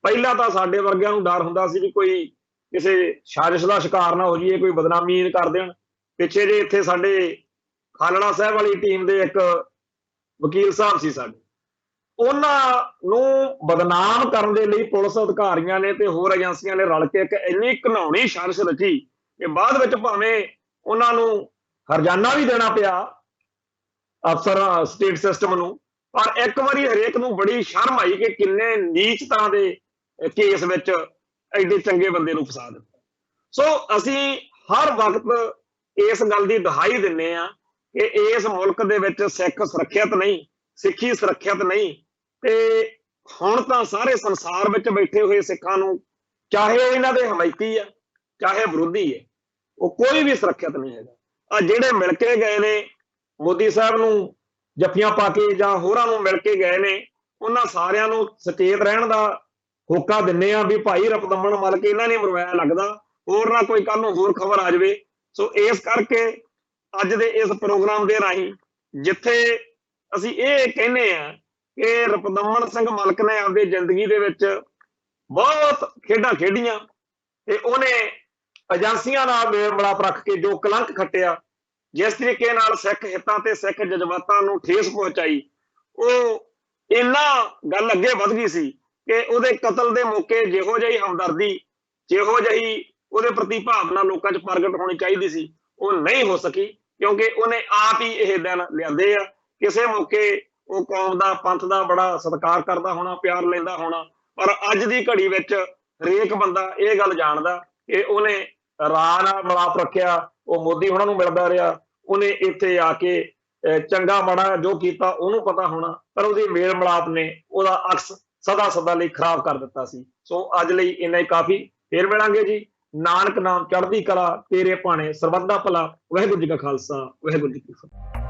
ਪਹਿਲਾਂ ਤਾਂ ਸਾਡੇ ਵਰਗਿਆਂ ਨੂੰ ਡਰ ਹੁੰਦਾ ਸੀ ਵੀ ਕੋਈ ਕਿਸੇ ਸਾਜ਼ਿਸ਼ ਦਾ ਸ਼ਿਕਾਰ ਨਾ ਹੋ ਜਾਈਏ, ਕੋਈ ਬਦਨਾਮੀ ਕਰ ਦੇਣ। ਪਿੱਛੇ ਜੇ ਇੱਥੇ ਸਾਡੇ ਖਾਲੜਾ ਸਾਹਿਬ ਵਾਲੀ ਟੀਮ ਦੇ ਇੱਕ ਵਕੀਲ ਸਾਹਿਬ ਸੀ ਸਾਡੇ, ਉਹਨਾਂ ਨੂੰ ਬਦਨਾਮ ਕਰਨ ਦੇ ਲਈ ਪੁਲਿਸ ਅਧਿਕਾਰੀਆਂ ਨੇ ਤੇ ਹੋਰ ਏਜੰਸੀਆਂ ਨੇ ਰਲ ਕੇ ਇੱਕ ਇੰਨੀ ਘਿਨਾਉਣੀ ਸਾਜ਼ਿਸ਼ ਰਚੀ ਕਿ ਬਾਅਦ ਵਿੱਚ ਭਾਵੇਂ ਉਹਨਾਂ ਨੂੰ ਹਰਜਾਨਾ ਵੀ ਦੇਣਾ ਪਿਆ ਅਫਸਰ ਸਟੇਟ ਸਿਸਟਮ ਨੂੰ, ਪਰ ਇੱਕ ਵਾਰੀ ਹਰੇਕ ਨੂੰ ਬੜੀ ਸ਼ਰਮ ਆਈ ਕਿ ਕਿੰਨੇ ਨੀਚ ਤਰ੍ਹਾਂ ਦੇ ਕੇਸ ਵਿੱਚ ਐਡੇ ਚੰਗੇ ਬੰਦੇ ਨੂੰ ਫਸਾ ਦਿੱਤਾ। ਸੋ ਅਸੀਂ ਹਰ ਵਕਤ ਇਸ ਗੱਲ ਦੀ ਦੁਹਾਈ ਦਿੰਦੇ ਆ ਕਿ ਇਸ ਮੁਲਕ ਦੇ ਵਿੱਚ ਸਿੱਖ ਸੁਰੱਖਿਅਤ ਨਹੀਂ, ਸਿੱਖੀ ਸੁਰੱਖਿਅਤ ਨਹੀਂ, ਤੇ ਹੁਣ ਤਾਂ ਸਾਰੇ ਸੰਸਾਰ ਵਿੱਚ ਬੈਠੇ ਹੋਏ ਸਿੱਖਾਂ ਨੂੰ, ਚਾਹੇ ਉਹ ਇਹਨਾਂ ਦੇ ਹਮਾਇਤੀ ਆ ਚਾਹੇ ਵਿਰੋਧੀ ਹੈ, ਉਹ ਕੋਈ ਵੀ ਸੁਰੱਖਿਅਤ ਨਹੀਂ ਹੈਗਾ। ਆ ਜਿਹੜੇ ਮਿਲ ਕੇ ਗਏ ਨੇ ਮੋਦੀ ਸਾਹਿਬ ਨੂੰ ਜੱਫੀਆਂ ਪਾ ਕੇ ਜਾਂ ਹੋਰਾਂ ਨੂੰ ਮਿਲ ਕੇ ਗਏ ਨੇ, ਉਹਨਾਂ ਸਾਰਿਆਂ ਨੂੰ ਸੁਚੇਤ ਰਹਿਣ ਦਾ ਹੋਕਾ ਦਿੰਦੇ ਆ ਵੀ ਭਾਈ ਰਪਦਮਣ ਮਲ ਕੇ ਇਹਨਾਂ ਨੇ ਮਰਵਾਇਆ ਲੱਗਦਾ, ਹੋਰ ਨਾ ਕੋਈ ਕੱਲ ਨੂੰ ਹੋਰ ਖਬਰ ਆ ਜਾਵੇ। ਸੋ ਇਸ ਕਰਕੇ ਅੱਜ ਦੇ ਇਸ ਪ੍ਰੋਗਰਾਮ ਦੇ ਰਾਹੀਂ ਜਿੱਥੇ ਅਸੀਂ ਇਹ ਕਹਿੰਦੇ ਆ ਕਿ ਰਪਦਮਣ ਸਿੰਘ ਮਲਕ ਨੇ ਆਪਦੀ ਜ਼ਿੰਦਗੀ ਦੇ ਵਿੱਚ ਬਹੁਤ ਖੇਡਾਂ ਖੇਡੀਆਂ ਤੇ ਉਹਨੇ ਏਜੰਸੀਆਂ ਨਾਲ ਮੇਲ ਮਿਲਾਪ ਰੱਖ ਕੇ ਜੋ ਕਲੰਕ ਖੱਟਿਆ, ਜਿਸ ਤਰੀਕੇ ਨਾਲ ਸਿੱਖ ਹਿੱਤਾਂ ਤੇ ਸਿੱਖ ਜਜ਼ਬਾਤਾਂ ਨੂੰ ਠੇਸ ਪਹੁੰਚਾਈ, ਉਹ ਇੰਨਾ ਗੱਲ ਅੱਗੇ ਵੱਧ ਗਈ ਸੀ ਕਿ ਉਹਦੇ ਕਤਲ ਦੇ ਮੌਕੇ ਜਿਹੋ ਜਿਹੀ ਹਮਦਰਦੀ, ਜਿਹੋ ਜਿਹੀ ਉਹਦੇ ਪ੍ਰਤੀ ਭਾਵਨਾ ਲੋਕਾਂ 'ਚ ਪ੍ਰਗਟ ਹੋਣੀ ਚਾਹੀਦੀ ਸੀ, ਉਹ ਨਹੀਂ ਹੋ ਸਕੀ, ਕਿਉਂਕਿ ਉਹਨੇ ਆਪ ਹੀ ਇਹ ਦਿਨ ਲਿਆਂਦੇ ਆ। ਕਿਸੇ ਮੌਕੇ ਉਹ ਕੌਮ ਦਾ, ਪੰਥ ਦਾ ਬੜਾ ਸਤਿਕਾਰ ਕਰਦਾ ਹੋਣਾ, ਪਿਆਰ ਲੈਂਦਾ ਹੋਣਾ, ਪਰ ਅੱਜ ਦੀ ਘੜੀ ਵਿੱਚ ਹਰੇਕ ਬੰਦਾ ਇਹ ਗੱਲ ਜਾਣਦਾ ਕਿ ਉਹਨੇ ਰਾਹ ਨਾਲ ਮਿਲਾਪ ਰੱਖਿਆ, ਉਹ ਮੋਦੀ ਉਹਨਾਂ ਨੂੰ ਮਿਲਦਾ ਰਿਹਾ, ਉਹਨੇ ਇੱਥੇ ਆ ਕੇ ਚੰਗਾ ਮਾੜਾ ਜੋ ਕੀਤਾ ਉਹਨੂੰ ਪਤਾ ਹੋਣਾ, ਪਰ ਉਹਦੀ ਮੇਲ ਮਿਲਾਪ ਨੇ ਉਹਦਾ ਅਕਸ ਸਦਾ ਸਦਾ ਲਈ ਖਰਾਬ ਕਰ ਦਿੱਤਾ ਸੀ। ਸੋ ਅੱਜ ਲਈ ਇੰਨਾ ਹੀ ਕਾਫੀ, ਫੇਰ ਮਿਲਾਂਗੇ ਜੀ। ਨਾਨਕ ਨਾਮ ਚੜ੍ਹਦੀ ਕਲਾ, ਤੇਰੇ ਭਾਣੇ ਸਰਬੱਤ ਦਾ ਭਲਾ। ਵਾਹਿਗੁਰੂ ਜੀ ਕਾ ਖਾਲਸਾ, ਵਾਹਿਗੁਰੂ ਜੀ ਕੀ ਫਤਿਹ।